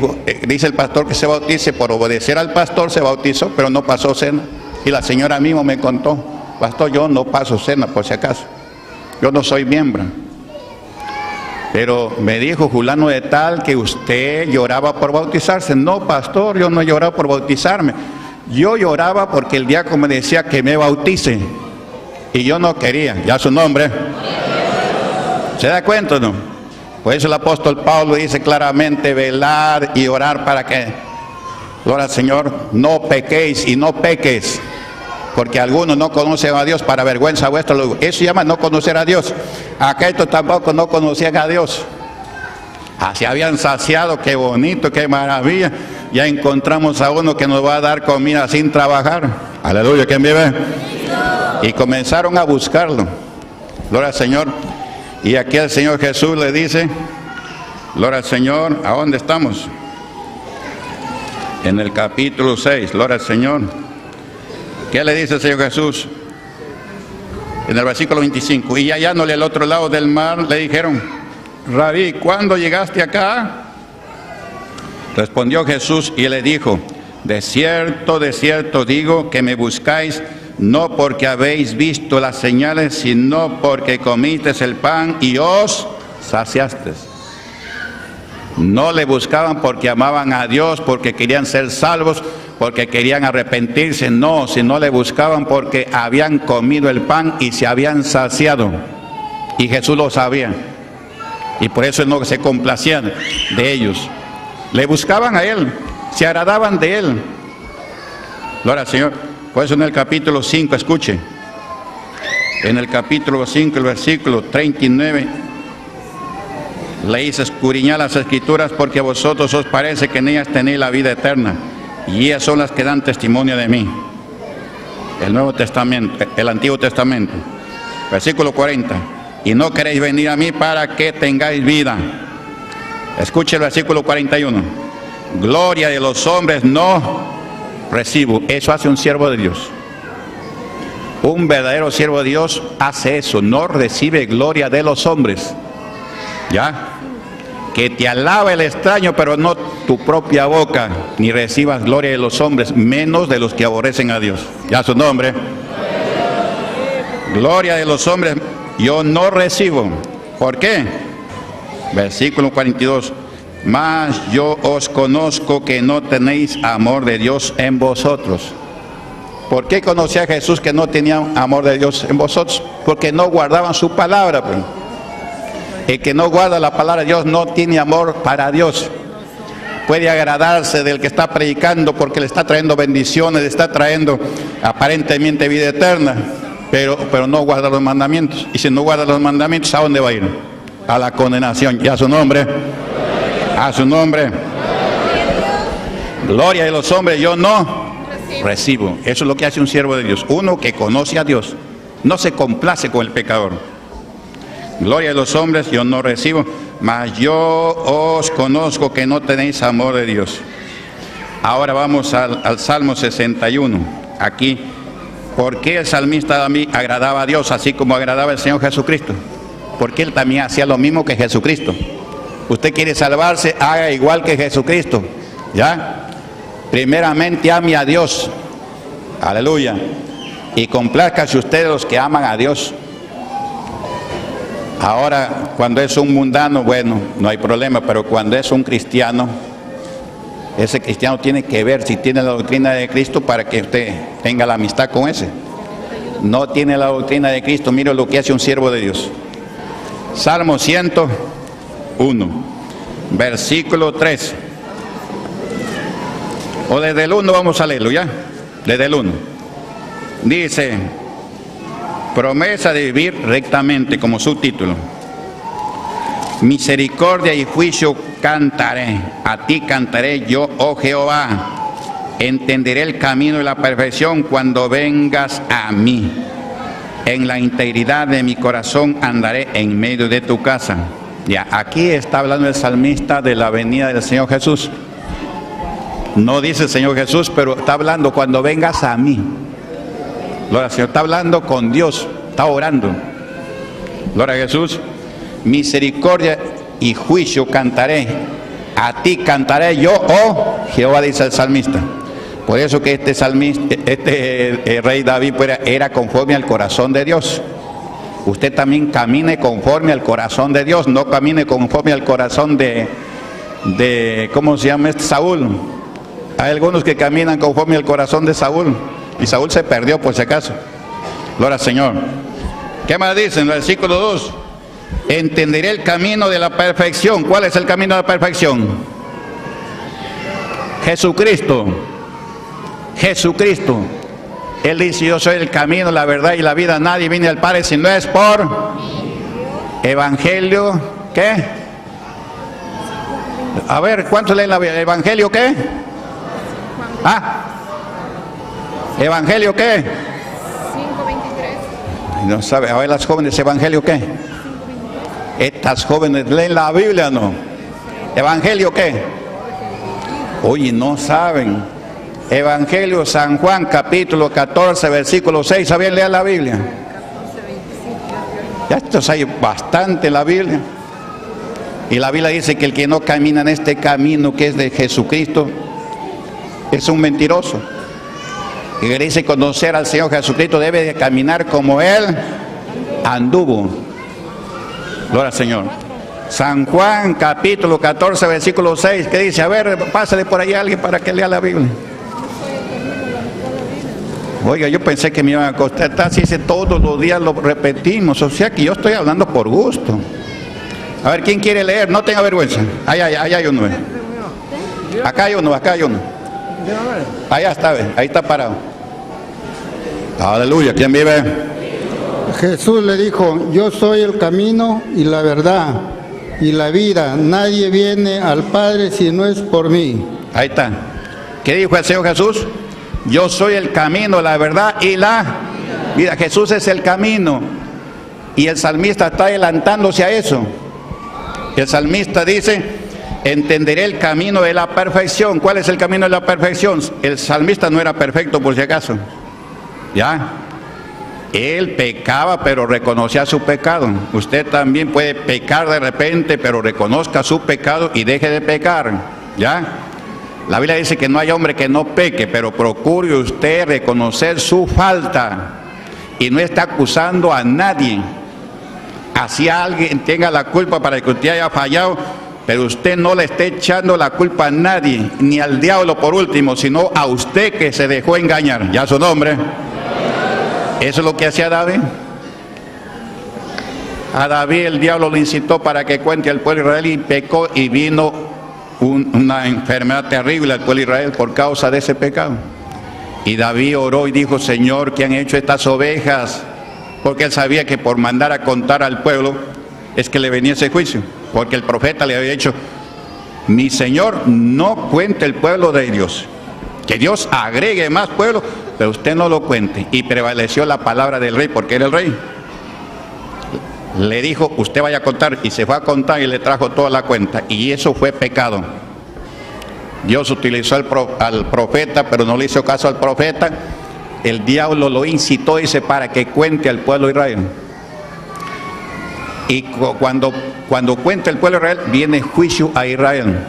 dice el pastor que se bautice, por obedecer al pastor se bautizó, pero no pasó cena. Y la señora misma me contó: pastor, yo no paso cena por si acaso, yo no soy miembro. Pero me dijo Julano de tal que usted lloraba por bautizarse. No, pastor, yo no he llorado por bautizarme. Yo lloraba porque el diácono me decía que me bautice, y yo no quería. Ya su nombre. ¿Se da cuenta o no? Por eso el apóstol Pablo dice claramente: velar y orar para que, gloria al Señor, no pequéis y no peques. Porque algunos no conocen a Dios, para vergüenza vuestra. Eso se llama no conocer a Dios. Aquellos tampoco no conocían a Dios. Así habían saciado, qué bonito, qué maravilla. Ya encontramos a uno que nos va a dar comida sin trabajar. Aleluya, ¿quién vive? Y comenzaron a buscarlo. Gloria al Señor. Y aquí el Señor Jesús le dice: gloria al Señor. ¿A dónde estamos? En el capítulo 6, gloria al Señor. ¿Qué le dice el Señor Jesús? En el versículo 25: y hallándole al otro lado del mar, le dijeron: Rabí, ¿cuándo llegaste acá? Respondió Jesús y le dijo: de cierto digo que me buscáis, no porque habéis visto las señales, sino porque comisteis el pan y os saciaste. No le buscaban porque amaban a Dios, porque querían ser salvos, porque querían arrepentirse. No, sino le buscaban porque habían comido el pan y se habían saciado. Y Jesús lo sabía. Y por eso no se complacían de ellos. Le buscaban a Él, se agradaban de Él. Gloria al Señor. Por eso en el capítulo 5, escuche. En el capítulo 5, el versículo 39, le dice: escudriñad las Escrituras, porque a vosotros os parece que en ellas tenéis la vida eterna, y ellas son las que dan testimonio de mí. El Nuevo Testamento, el Antiguo Testamento. Versículo 40. Y no queréis venir a mí para que tengáis vida. Escuche el versículo 41. Gloria de los hombres no recibo. Eso hace un siervo de Dios. Un verdadero siervo de Dios hace eso. No recibe gloria de los hombres. ¿Ya? Que te alabe el extraño, pero no tu propia boca. Ni recibas gloria de los hombres, menos de los que aborrecen a Dios. Ya su nombre. Gloria de los hombres yo no recibo. ¿Por qué? Versículo 42. Mas yo os conozco que no tenéis amor de Dios en vosotros. ¿Por qué conocía a Jesús que no tenían amor de Dios en vosotros? Porque no guardaban su palabra. El que no guarda la palabra de Dios no tiene amor para Dios. Puede agradarse del que está predicando porque le está trayendo bendiciones, le está trayendo aparentemente vida eterna, pero no guarda los mandamientos. Y si no guarda los mandamientos, ¿a dónde va a ir? A la condenación. Y a su nombre. A su nombre. Gloria de los hombres yo no recibo. Eso es lo que hace un siervo de Dios. Uno que conoce a Dios, no se complace con el pecador. Gloria de los hombres yo no recibo, mas yo os conozco que no tenéis amor de Dios. Ahora vamos al Salmo 61. Aquí, ¿por qué el salmista a mí agradaba a Dios así como agradaba al Señor Jesucristo? Porque él también hacía lo mismo que Jesucristo. Usted quiere salvarse, haga igual que Jesucristo. ¿Ya? Primeramente ame a Dios. Aleluya. Y complázcase ustedes los que aman a Dios. Ahora, cuando es un mundano, bueno, no hay problema, pero cuando es un cristiano, ese cristiano tiene que ver si tiene la doctrina de Cristo para que usted tenga la amistad con ese. No tiene la doctrina de Cristo, mire lo que hace un siervo de Dios. Salmo 101, versículo 3. O desde el 1 vamos a leerlo, ¿ya? Desde el 1. Dice: promesa de vivir rectamente, como subtítulo. Misericordia y juicio cantaré, a ti cantaré yo, oh Jehová. Entenderé el camino de la perfección cuando vengas a mí. En la integridad de mi corazón andaré en medio de tu casa. Ya, aquí está hablando el salmista de la venida del Señor Jesús. No dice el Señor Jesús, pero está hablando cuando vengas a mí. Gloria al Señor, está hablando con Dios, está orando. Gloria a Jesús. Misericordia y juicio cantaré, a ti cantaré yo, oh Jehová, dice el salmista. Por eso que este salmista, rey David era conforme al corazón de Dios. Usted también camine conforme al corazón de Dios, no camine conforme al corazón de ¿cómo se llama este? Saúl. Hay algunos que caminan conforme al corazón de Saúl. Y Saúl se perdió por si acaso. Gloria al Señor. ¿Qué más dice en el versículo 2? Entenderé el camino de la perfección. ¿Cuál es el camino de la perfección? Jesucristo. Jesucristo. Él dice: yo soy el camino, la verdad y la vida. Nadie viene al Padre si no es por Evangelio. ¿Qué? A ver, ¿cuántos leen la Biblia? ¿Evangelio qué? ¿Ah? ¿Evangelio qué? 5:23. No sabe. A ver, las jóvenes, ¿evangelio qué? 5:23. Estas jóvenes leen la Biblia, ¿no? ¿Evangelio qué? Oye, no saben. Evangelio San Juan, capítulo 14, versículo 6. ¿Sabían leer la Biblia? Ya estos hay bastante en la Biblia. Y la Biblia dice que el que no camina en este camino que es de Jesucristo es un mentiroso. Y que dice conocer al Señor Jesucristo debe de caminar como Él anduvo. Gloria al Señor. San Juan, capítulo 14, versículo 6, que dice, a ver, pásale por ahí a alguien para que lea la Biblia. Oiga, yo pensé que me iban a contestar, si dice todos los días lo repetimos, o sea que yo estoy hablando por gusto. A ver, ¿quién quiere leer? No tenga vergüenza. Allá hay uno. Acá hay uno. Allá está, ahí está parado. Aleluya, ¿quién vive? Jesús le dijo, yo soy el camino y la verdad y la vida. Nadie viene al Padre si no es por mí. Ahí está. ¿Qué dijo el Señor Jesús? Yo soy el camino, la verdad y la vida. Jesús es el camino. Y el salmista está adelantándose a eso. El salmista dice, entenderé el camino de la perfección. ¿Cuál es el camino de la perfección? El salmista no era perfecto por si acaso. ¿Ya? Él pecaba, pero reconocía su pecado. Usted también puede pecar de repente, pero reconozca su pecado y deje de pecar. ¿Ya? La Biblia dice que no hay hombre que no peque, pero procure usted reconocer su falta y no está acusando a nadie. Así alguien tenga la culpa para que usted haya fallado, pero usted no le esté echando la culpa a nadie, ni al diablo por último, sino a usted que se dejó engañar. ¿Ya su nombre? Eso es lo que hacía David. A David el diablo lo incitó para que cuente al pueblo de Israel y pecó y vino una enfermedad terrible al pueblo de Israel por causa de ese pecado. Y David oró y dijo, Señor, ¿qué han hecho estas ovejas? Porque él sabía que por mandar a contar al pueblo es que le venía ese juicio. Porque el profeta le había dicho, mi Señor, no cuente el pueblo de Dios. Que Dios agregue más pueblo, pero usted no lo cuente. Y prevaleció la palabra del rey, porque era el rey. Le dijo, usted vaya a contar, y se fue a contar y le trajo toda la cuenta. Y eso fue pecado. Dios utilizó al profeta, pero no le hizo caso al profeta. El diablo lo incitó, dice, para que cuente al pueblo de Israel. Y cuando cuenta el pueblo de Israel, viene juicio a Israel,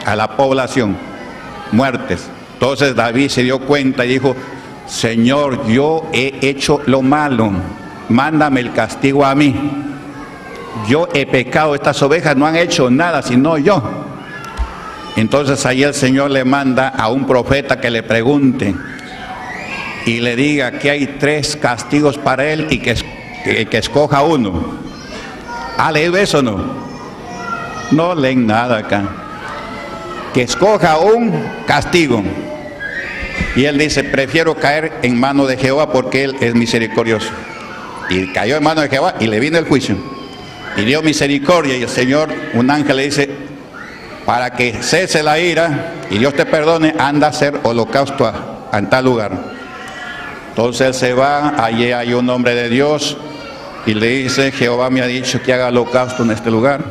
a la población, muertes. Entonces David se dio cuenta y dijo, Señor, yo he hecho lo malo, mándame el castigo a mí. Yo he pecado, estas ovejas no han hecho nada, sino yo. Entonces ahí el Señor le manda a un profeta que le pregunte y le diga que hay 3 castigos para él y que escoja uno. ¿Ha leído eso o no? No leen nada acá. Que escoja un castigo. Y él dice, prefiero caer en manos de Jehová porque él es misericordioso. Y cayó en manos de Jehová y le vino el juicio. Y dio misericordia y el Señor, un ángel le dice, para que cese la ira y Dios te perdone, anda a hacer holocausto en tal lugar. Entonces él se va, allí hay un hombre de Dios y le dice, Jehová me ha dicho que haga holocausto en este lugar.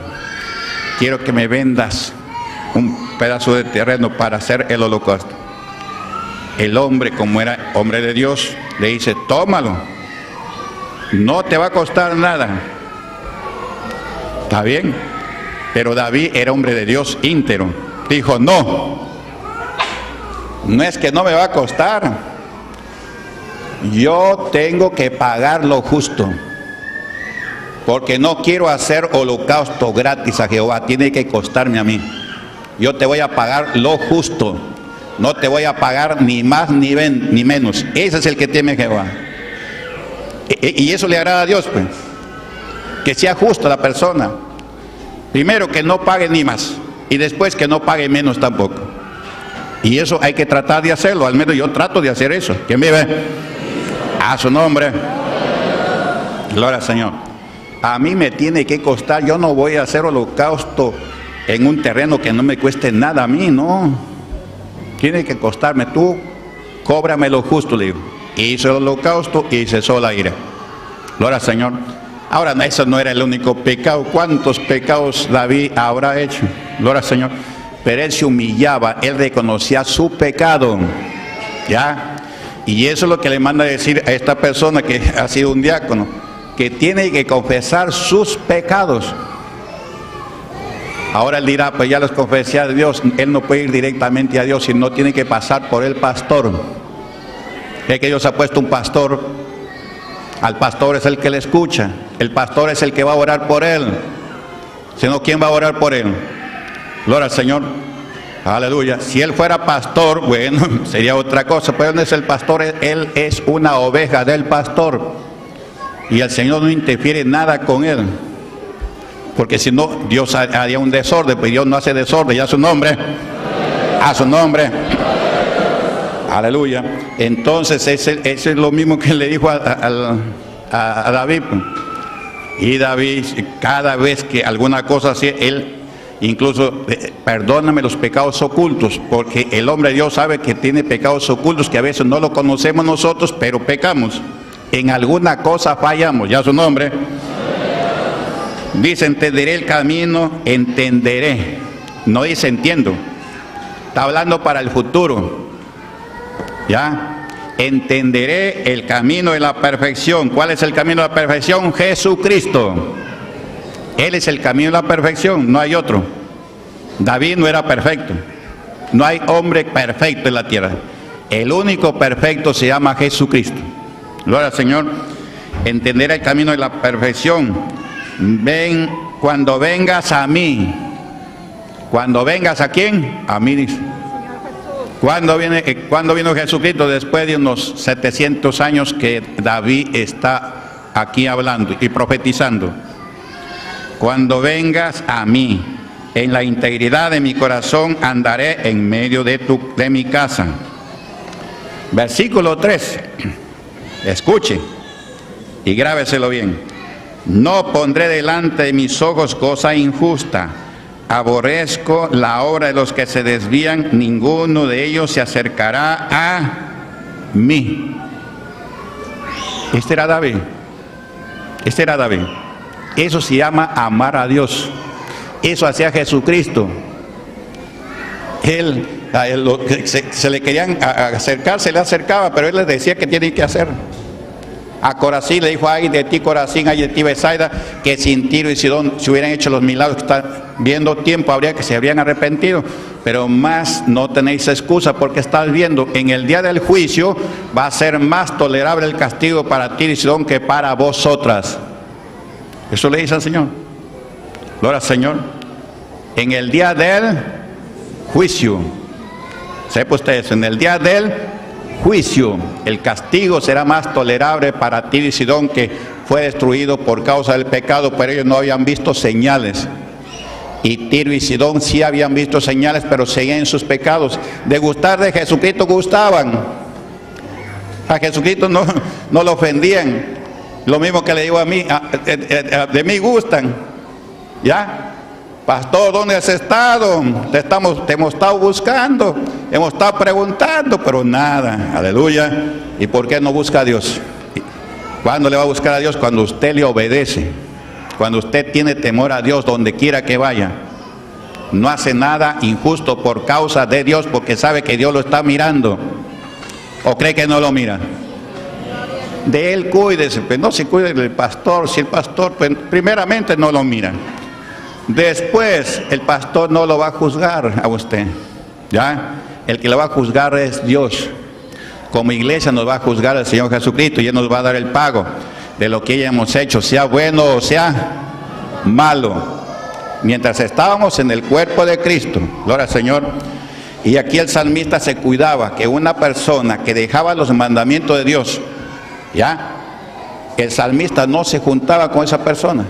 Quiero que me vendas un pedazo de terreno para hacer el holocausto. El hombre, como era hombre de Dios, le dice, tómalo, no te va a costar nada. ¿Está bien? Pero David era hombre de Dios íntegro. Dijo, no es que no me va a costar. Yo tengo que pagar lo justo. Porque no quiero hacer holocausto gratis a Jehová. Tiene que costarme a mí. Yo te voy a pagar lo justo. No te voy a pagar ni más ni menos. Ese es el que teme Jehová. Y eso le agrada a Dios, pues. Que sea justa la persona. Primero que no pague ni más. Y después que no pague menos tampoco. Y eso hay que tratar de hacerlo. Al menos yo trato de hacer eso. ¿Quién vive? A su nombre. Gloria al Señor. A mí me tiene que costar. Yo no voy a hacer holocausto en un terreno que no me cueste nada a mí, no. Tiene que costarme. Tú cóbrame lo justo, le digo. Hizo el holocausto y cesó la ira. Gloria al Señor. Ahora, eso no era el único pecado. ¿Cuántos pecados David habrá hecho? Gloria al Señor. Pero él se humillaba, él reconocía su pecado. ¿Ya? Y eso es lo que le manda a decir a esta persona que ha sido un diácono, que tiene que confesar sus pecados. Ahora él dirá, pues ya los confesé a Dios. Él no puede ir directamente a Dios, sino tiene que pasar por el pastor. Es que Dios ha puesto un pastor. Al pastor es el que le escucha. El pastor es el que va a orar por él. sino ¿quién va a orar por él? Gloria al Señor. Aleluya. Si él fuera pastor, bueno, sería otra cosa. Pero no es el pastor, él es una oveja del pastor. Y el Señor no interfiere nada con él. Porque si no, Dios haría un desorden. Pero Dios no hace desorden. Ya a su nombre. A su nombre. Aleluya. Entonces, ese es lo mismo que le dijo a David. Y David, cada vez que alguna cosa hacía, él incluso, perdóname los pecados ocultos, porque el hombre de Dios sabe que tiene pecados ocultos que a veces no lo conocemos nosotros, pero pecamos. En alguna cosa fallamos, ya su nombre. Dice, entenderé el camino, entenderé. No dice entiendo. Está hablando para el futuro. ¿Ya? Entenderé el camino de la perfección. ¿Cuál es el camino de la perfección? Jesucristo. Él es el camino de la perfección, no hay otro. David no era perfecto. No hay hombre perfecto en la tierra. El único perfecto se llama Jesucristo. Gloria al Señor. Entender el camino de la perfección. Ven, cuando vengas a mí. Cuando vengas ¿a quién? A mí dice. ¿Cuándo vino Jesucristo? Después de unos 700 años que David está aquí hablando y profetizando. Cuando vengas a mí, en la integridad de mi corazón andaré en medio de mi casa. Versículo 3. Escuche y grábeselo bien. No pondré delante de mis ojos cosa injusta. Aborrezco la obra de los que se desvían. Ninguno de ellos se acercará a mí. Este era David. Este era David. Eso se llama amar a Dios. Eso hacía Jesucristo. Se le querían acercar, se le acercaba, pero él les decía que tienen que hacer. A Corazín le dijo, ay de ti Corazín, ay de ti Betsaida, que sin Tiro y Sidón se hubieran hecho los milagros que están viendo tiempo, habría que se habrían arrepentido. Pero más no tenéis excusa, porque estás viendo, en el día del juicio va a ser más tolerable el castigo para Tiro y Sidón que para vosotras. Eso le dice al Señor. Gloria al Señor. En el día del juicio, sepa usted eso, en el día del juicio, el castigo será más tolerable para Tiro y Sidón, que fue destruido por causa del pecado, pero ellos no habían visto señales. Y Tiro y Sidón sí habían visto señales, pero seguían en sus pecados. De gustar de Jesucristo gustaban. A Jesucristo no lo ofendían. Lo mismo que le digo a mí, de mí gustan. ¿Ya? Pastor, ¿dónde has estado? Te hemos estado buscando, hemos estado preguntando, pero nada. Aleluya. ¿Y por qué no busca a Dios? ¿Cuándo le va a buscar a Dios? Cuando usted le obedece. Cuando usted tiene temor a Dios donde quiera que vaya. No hace nada injusto por causa de Dios, porque sabe que Dios lo está mirando. ¿O cree que no lo mira? De él cuídese, pues no se cuide del pastor. Si el pastor, pues, primeramente no lo mira. Después el pastor no lo va a juzgar a usted. ¿Ya? El que lo va a juzgar es Dios. Como iglesia nos va a juzgar el Señor Jesucristo, y Él nos va a dar el pago de lo que hayamos hecho, sea bueno o sea malo. Mientras estábamos en el cuerpo de Cristo, gloria al Señor. Y aquí el salmista se cuidaba que una persona que dejaba los mandamientos de Dios, ¿ya? El salmista no se juntaba con esa persona.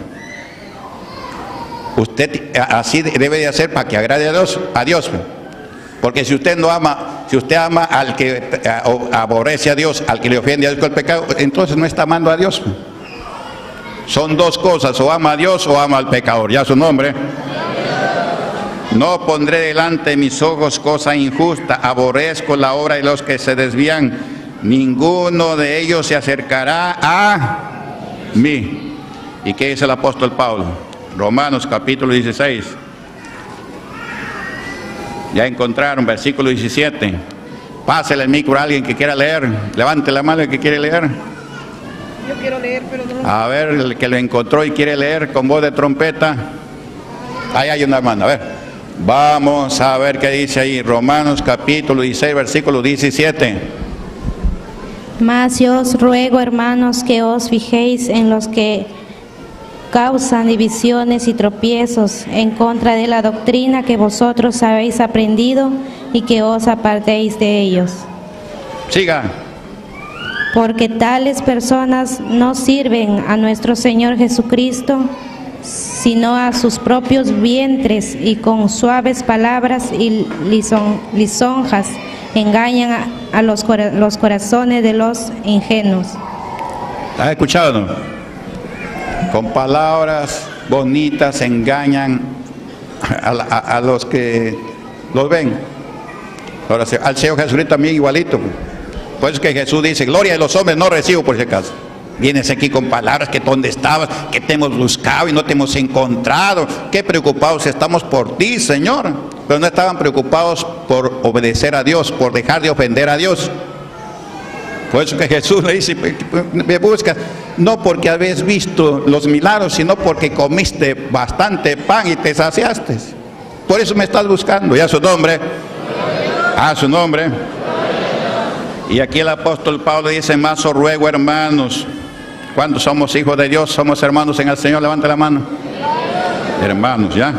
Usted así debe de hacer para que agrade a Dios. Porque si usted no ama, si usted ama al que aborrece a Dios, al que le ofende a Dios con el pecado, entonces no está amando a Dios. Son dos cosas, o ama a Dios o ama al pecador. Ya su nombre. No pondré delante de mis ojos cosa injusta, aborrezco la obra de los que se desvían, ninguno de ellos se acercará a mí. ¿Y qué dice el apóstol Pablo? Romanos capítulo 16. Ya encontraron, versículo 17. Pásele el micro a alguien que quiera leer. Levante la mano el que quiere leer. Yo quiero leer, pero no. A ver, el que lo encontró y quiere leer con voz de trompeta. Ahí hay una hermana, a ver. Vamos a ver qué dice ahí. Romanos capítulo 16, versículo 17. Mas yo os ruego, hermanos, que os fijéis en los que causan divisiones y tropiezos en contra de la doctrina que vosotros habéis aprendido y que os apartéis de ellos. Siga. Porque tales personas no sirven a nuestro Señor Jesucristo, sino a sus propios vientres, y con suaves palabras y lisonjas engañan a los corazones de los ingenuos. ¿Has escuchado, no? Con palabras bonitas engañan a los que los ven. Ahora, al Señor Jesucristo también igualito. Por eso es que Jesús dice: gloria de los hombres no recibo, por si acaso. Vienes aquí con palabras que dónde estabas, que te hemos buscado y no te hemos encontrado. Qué preocupados estamos por ti, Señor. Pero no estaban preocupados por obedecer a Dios, por dejar de ofender a Dios. Por eso que Jesús le dice: me buscas no porque habéis visto los milagros, sino porque comiste bastante pan y te saciaste. Por eso me estás buscando. Y a su nombre, a su nombre. Y aquí el apóstol Pablo dice: más os ruego, hermanos. ¿Cuántos somos hijos de Dios? ¿Somos hermanos en el Señor? Levanta la mano. Hermanos, ¿ya?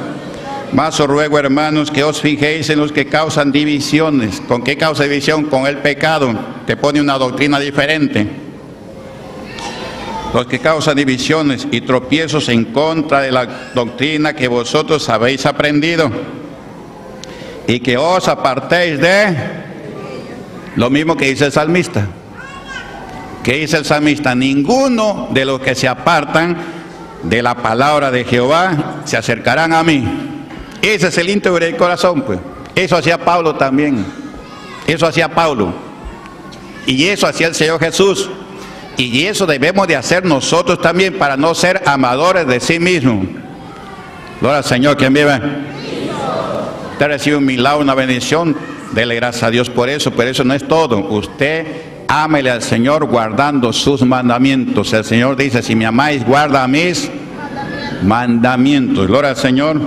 Más os ruego, hermanos, que os fijéis en los que causan divisiones. ¿Con qué causa división? Con el pecado. Te pone una doctrina diferente. Los que causan divisiones y tropiezos en contra de la doctrina que vosotros habéis aprendido, y que os apartéis de... Lo mismo que dice el salmista. ¿Qué dice el salmista? Ninguno de los que se apartan de la palabra de Jehová se acercarán a mí. Ese es el íntegro del corazón, pues. Eso hacía Pablo también. Eso hacía Pablo. Y eso hacía el Señor Jesús. Y eso debemos de hacer nosotros también, para no ser amadores de sí mismos. Gloria al Señor. ¿Quién vive? Usted recibe un milagro, una bendición. Dele gracias a Dios por eso, pero eso no es todo. Usted ámele al Señor guardando sus mandamientos. El Señor dice: si me amáis, guarda mis mandamientos. Gloria al Señor.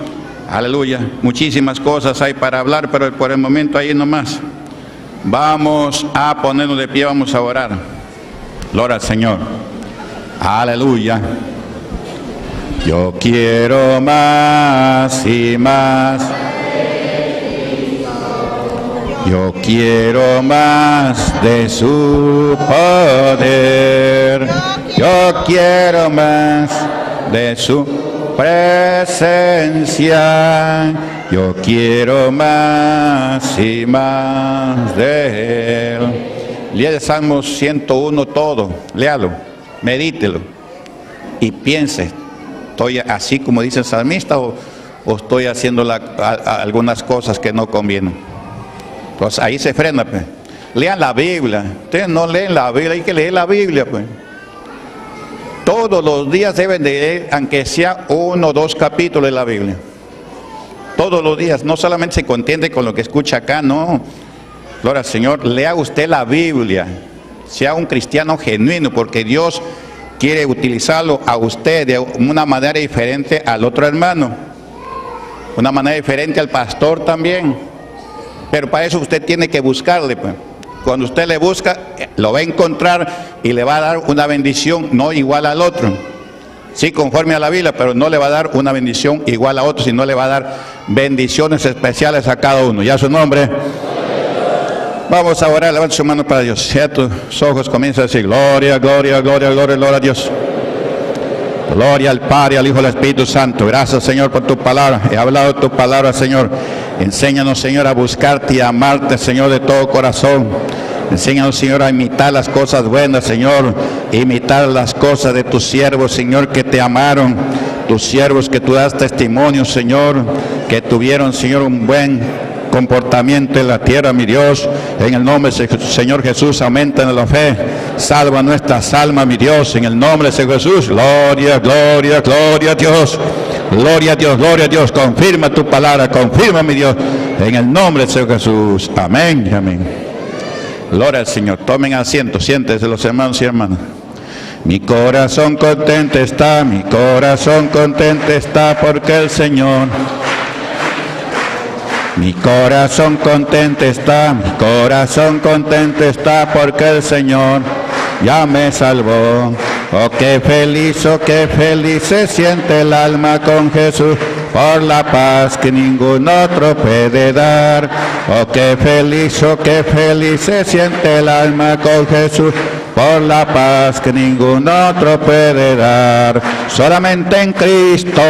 Aleluya. Muchísimas cosas hay para hablar, pero por el momento ahí nomás. Vamos a ponernos de pie, vamos a orar. Gloria al Señor. Aleluya. Yo quiero más y más. Yo quiero más de su poder. Yo quiero más de su presencia. Yo quiero más y más de Él. Lea el Salmo 101 todo. Léalo, medítelo y piense: ¿estoy así como dice el salmista o estoy haciendo algunas cosas que no convienen? Pues ahí se frena, pues. Lean la Biblia. Ustedes no leen la Biblia, hay que leer la Biblia, pues. Todos los días deben de leer, aunque sea 1 o 2 capítulos de la Biblia. Todos los días, no solamente se contiende con lo que escucha acá, no. Gloria al Señor, lea usted la Biblia. Sea un cristiano genuino, porque Dios quiere utilizarlo a usted de una manera diferente al otro hermano. Una manera diferente al pastor también. Pero para eso usted tiene que buscarle, pues. Cuando usted le busca, lo va a encontrar y le va a dar una bendición no igual al otro. Sí, conforme a la Biblia, pero no le va a dar una bendición igual a otro, sino le va a dar bendiciones especiales a cada uno. ¿Ya su nombre? Vamos a orar, levanta su mano para Dios. Cierra tus ojos, comienza a decir: gloria, gloria, gloria, gloria, gloria a Dios. Gloria al Padre, al Hijo y al Espíritu Santo. Gracias, Señor, por tu palabra. He hablado tu palabra, Señor. Enséñanos, Señor, a buscarte y a amarte, Señor, de todo corazón. Enséñanos, Señor, a imitar las cosas buenas, Señor. Imitar las cosas de tus siervos, Señor, que te amaron. Tus siervos que tú das testimonio, Señor, que tuvieron, Señor, un buen comportamiento en la tierra, mi Dios. En el nombre del Señor Jesús, aumenta en la fe. Salva nuestras almas, mi Dios, en el nombre de Jesús. Gloria, gloria, gloria a Dios. Gloria a Dios, gloria a Dios. Confirma tu palabra, confirma, mi Dios, en el nombre de Jesús. Amén y amén. Gloria al Señor. Tomen asiento, siéntense los hermanos y hermanas. Mi corazón contento está, mi corazón contento está, porque el Señor... Mi corazón contento está, mi corazón contento está, porque el Señor ya me salvó. Oh, qué feliz se siente el alma con Jesús, por la paz que ningún otro puede dar. Oh, qué feliz se siente el alma con Jesús, por la paz que ningún otro puede dar. Solamente en Cristo,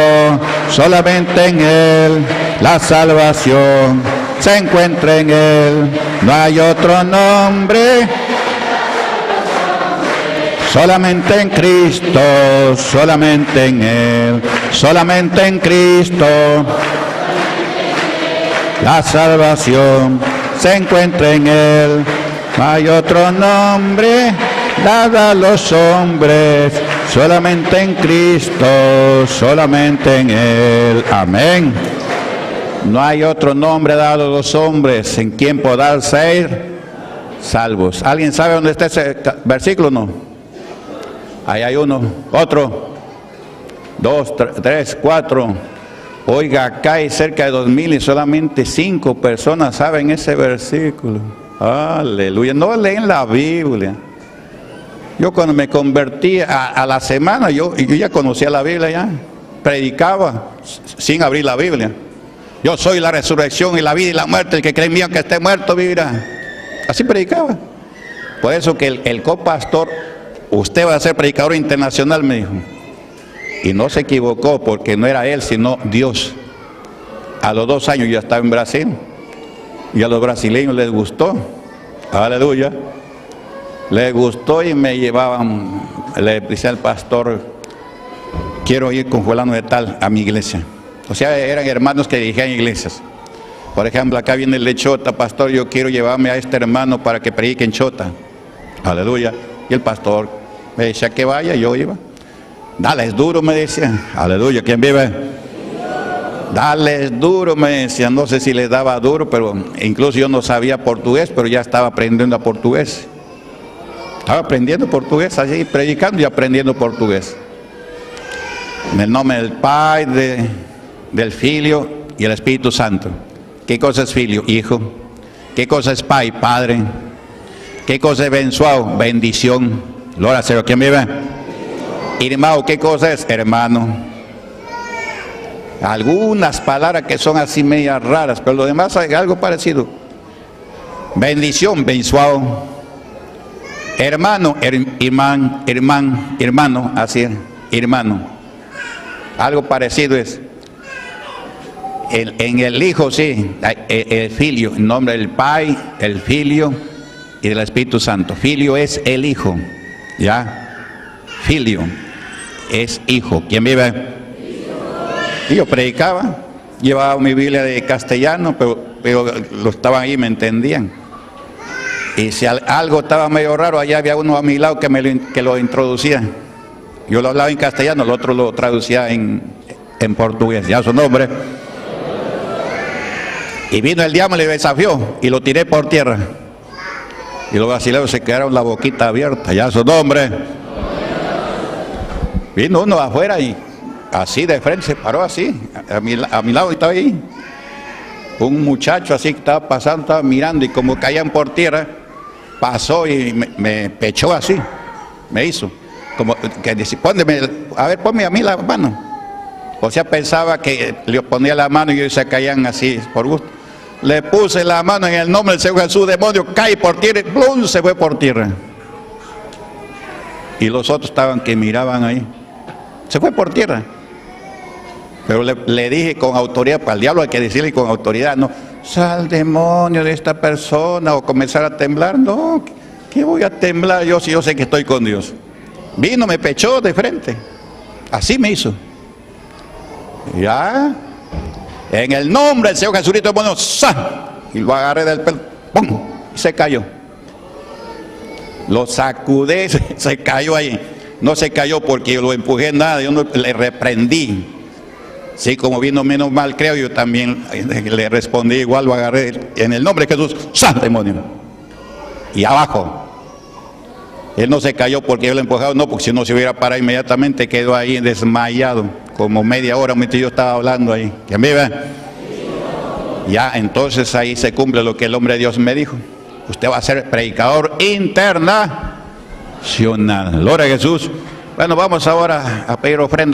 solamente en Él, la salvación se encuentra en Él. No hay otro nombre. Solamente en Cristo, solamente en Él, solamente en Cristo, la salvación se encuentra en Él. No hay otro nombre dado a los hombres, solamente en Cristo, solamente en Él. Amén. No hay otro nombre dado a los hombres en quien podrán ser salvos. ¿Alguien sabe dónde está ese versículo o no? Ahí hay uno, otro, 2, 3, 4. Oiga, acá hay cerca de 2000 y solamente 5 personas saben ese versículo. Aleluya, no leen la Biblia. Yo cuando me convertí a la semana, yo ya conocía la Biblia ya. Predicaba sin abrir la Biblia. Yo soy la resurrección y la vida y la muerte. El que cree en mí, aunque esté muerto, vivirá. Así predicaba. Por eso que el copastor, usted va a ser predicador internacional, me dijo. Y no se equivocó, porque no era él, sino Dios. A los 2 años ya estaba en Brasil. Y a los brasileños les gustó. Aleluya. Les gustó y me llevaban. Le decía al pastor, quiero ir con fulano de tal a mi iglesia. O sea, eran hermanos que dirigían iglesias. Por ejemplo, acá viene el de Chota, pastor, yo quiero llevarme a este hermano para que predique en Chota. Aleluya. Y el pastor me decía que vaya, yo iba. Dale, es duro, me decía. Aleluya, ¿quién vive? Dale, es duro, me decía. No sé si les daba duro, pero incluso yo no sabía portugués, pero ya estaba aprendiendo portugués. Estaba aprendiendo portugués, así, predicando y aprendiendo portugués. En el nombre del Padre, del Filho y el Espíritu Santo. ¿Qué cosa es Filho? Hijo. ¿Qué cosa es Pai? Padre. ¿Qué cosa es bensuao? Bendición. Gloria al Señor. ¿Quién vive? Irmão, ¿qué cosa es? Hermano. Algunas palabras que son así medias raras, pero lo demás hay algo parecido. Bendición, bensuao. Hermano, hermano, así, hermano. Algo parecido es. En el Hijo, sí, el Filho, en nombre del Pai, el Filho y del Espíritu Santo. Filho es el Hijo, ¿ya? Filho es Hijo. ¿Quién vive? Y yo predicaba, llevaba mi Biblia de castellano, pero lo estaban ahí, me entendían. Y si algo estaba medio raro, allá había uno a mi lado que lo introducía. Yo lo hablaba en castellano, el otro lo traducía en portugués, ya su nombre. Y vino el diablo y le desafió y lo tiré por tierra. Y los brasileños se quedaron la boquita abierta, ya su nombre. Vino uno afuera y así de frente se paró así, a mi lado estaba ahí. Un muchacho así que estaba pasando, estaba mirando y como caían por tierra, pasó y me pechó así, me hizo. Como que dice, ponme a mí la mano. O sea, pensaba que le ponía la mano y ellos se caían así por gusto. Le puse la mano en el nombre del Señor Jesús, demonio, cae por tierra y ¡plum! Se fue por tierra. Y los otros estaban que miraban ahí. Se fue por tierra. Pero le dije con autoridad, para el diablo hay que decirle con autoridad, no, sal demonio de esta persona, o comenzar a temblar. No, ¿qué voy a temblar yo si yo sé que estoy con Dios? Vino, me pechó de frente. Así me hizo. Ya, en el nombre del Señor Jesucristo, bueno, y lo agarré del pelo, ¡pum! Y se cayó. Lo sacudé, se cayó ahí. No se cayó porque yo lo empujé, nada, yo no, le reprendí. Sí, como vino menos mal, creo, yo también le respondí igual, lo agarré en el nombre de Jesús, ¡sal, demonio! Y abajo. Él no se cayó porque yo lo empujaba, no, porque si no se hubiera parado inmediatamente, quedó ahí desmayado, como media hora mientras yo estaba hablando ahí. ¿Quién vive? Ya, entonces ahí se cumple lo que el hombre de Dios me dijo. Usted va a ser predicador internacional. Gloria a Jesús. Bueno, vamos ahora a pedir ofrenda.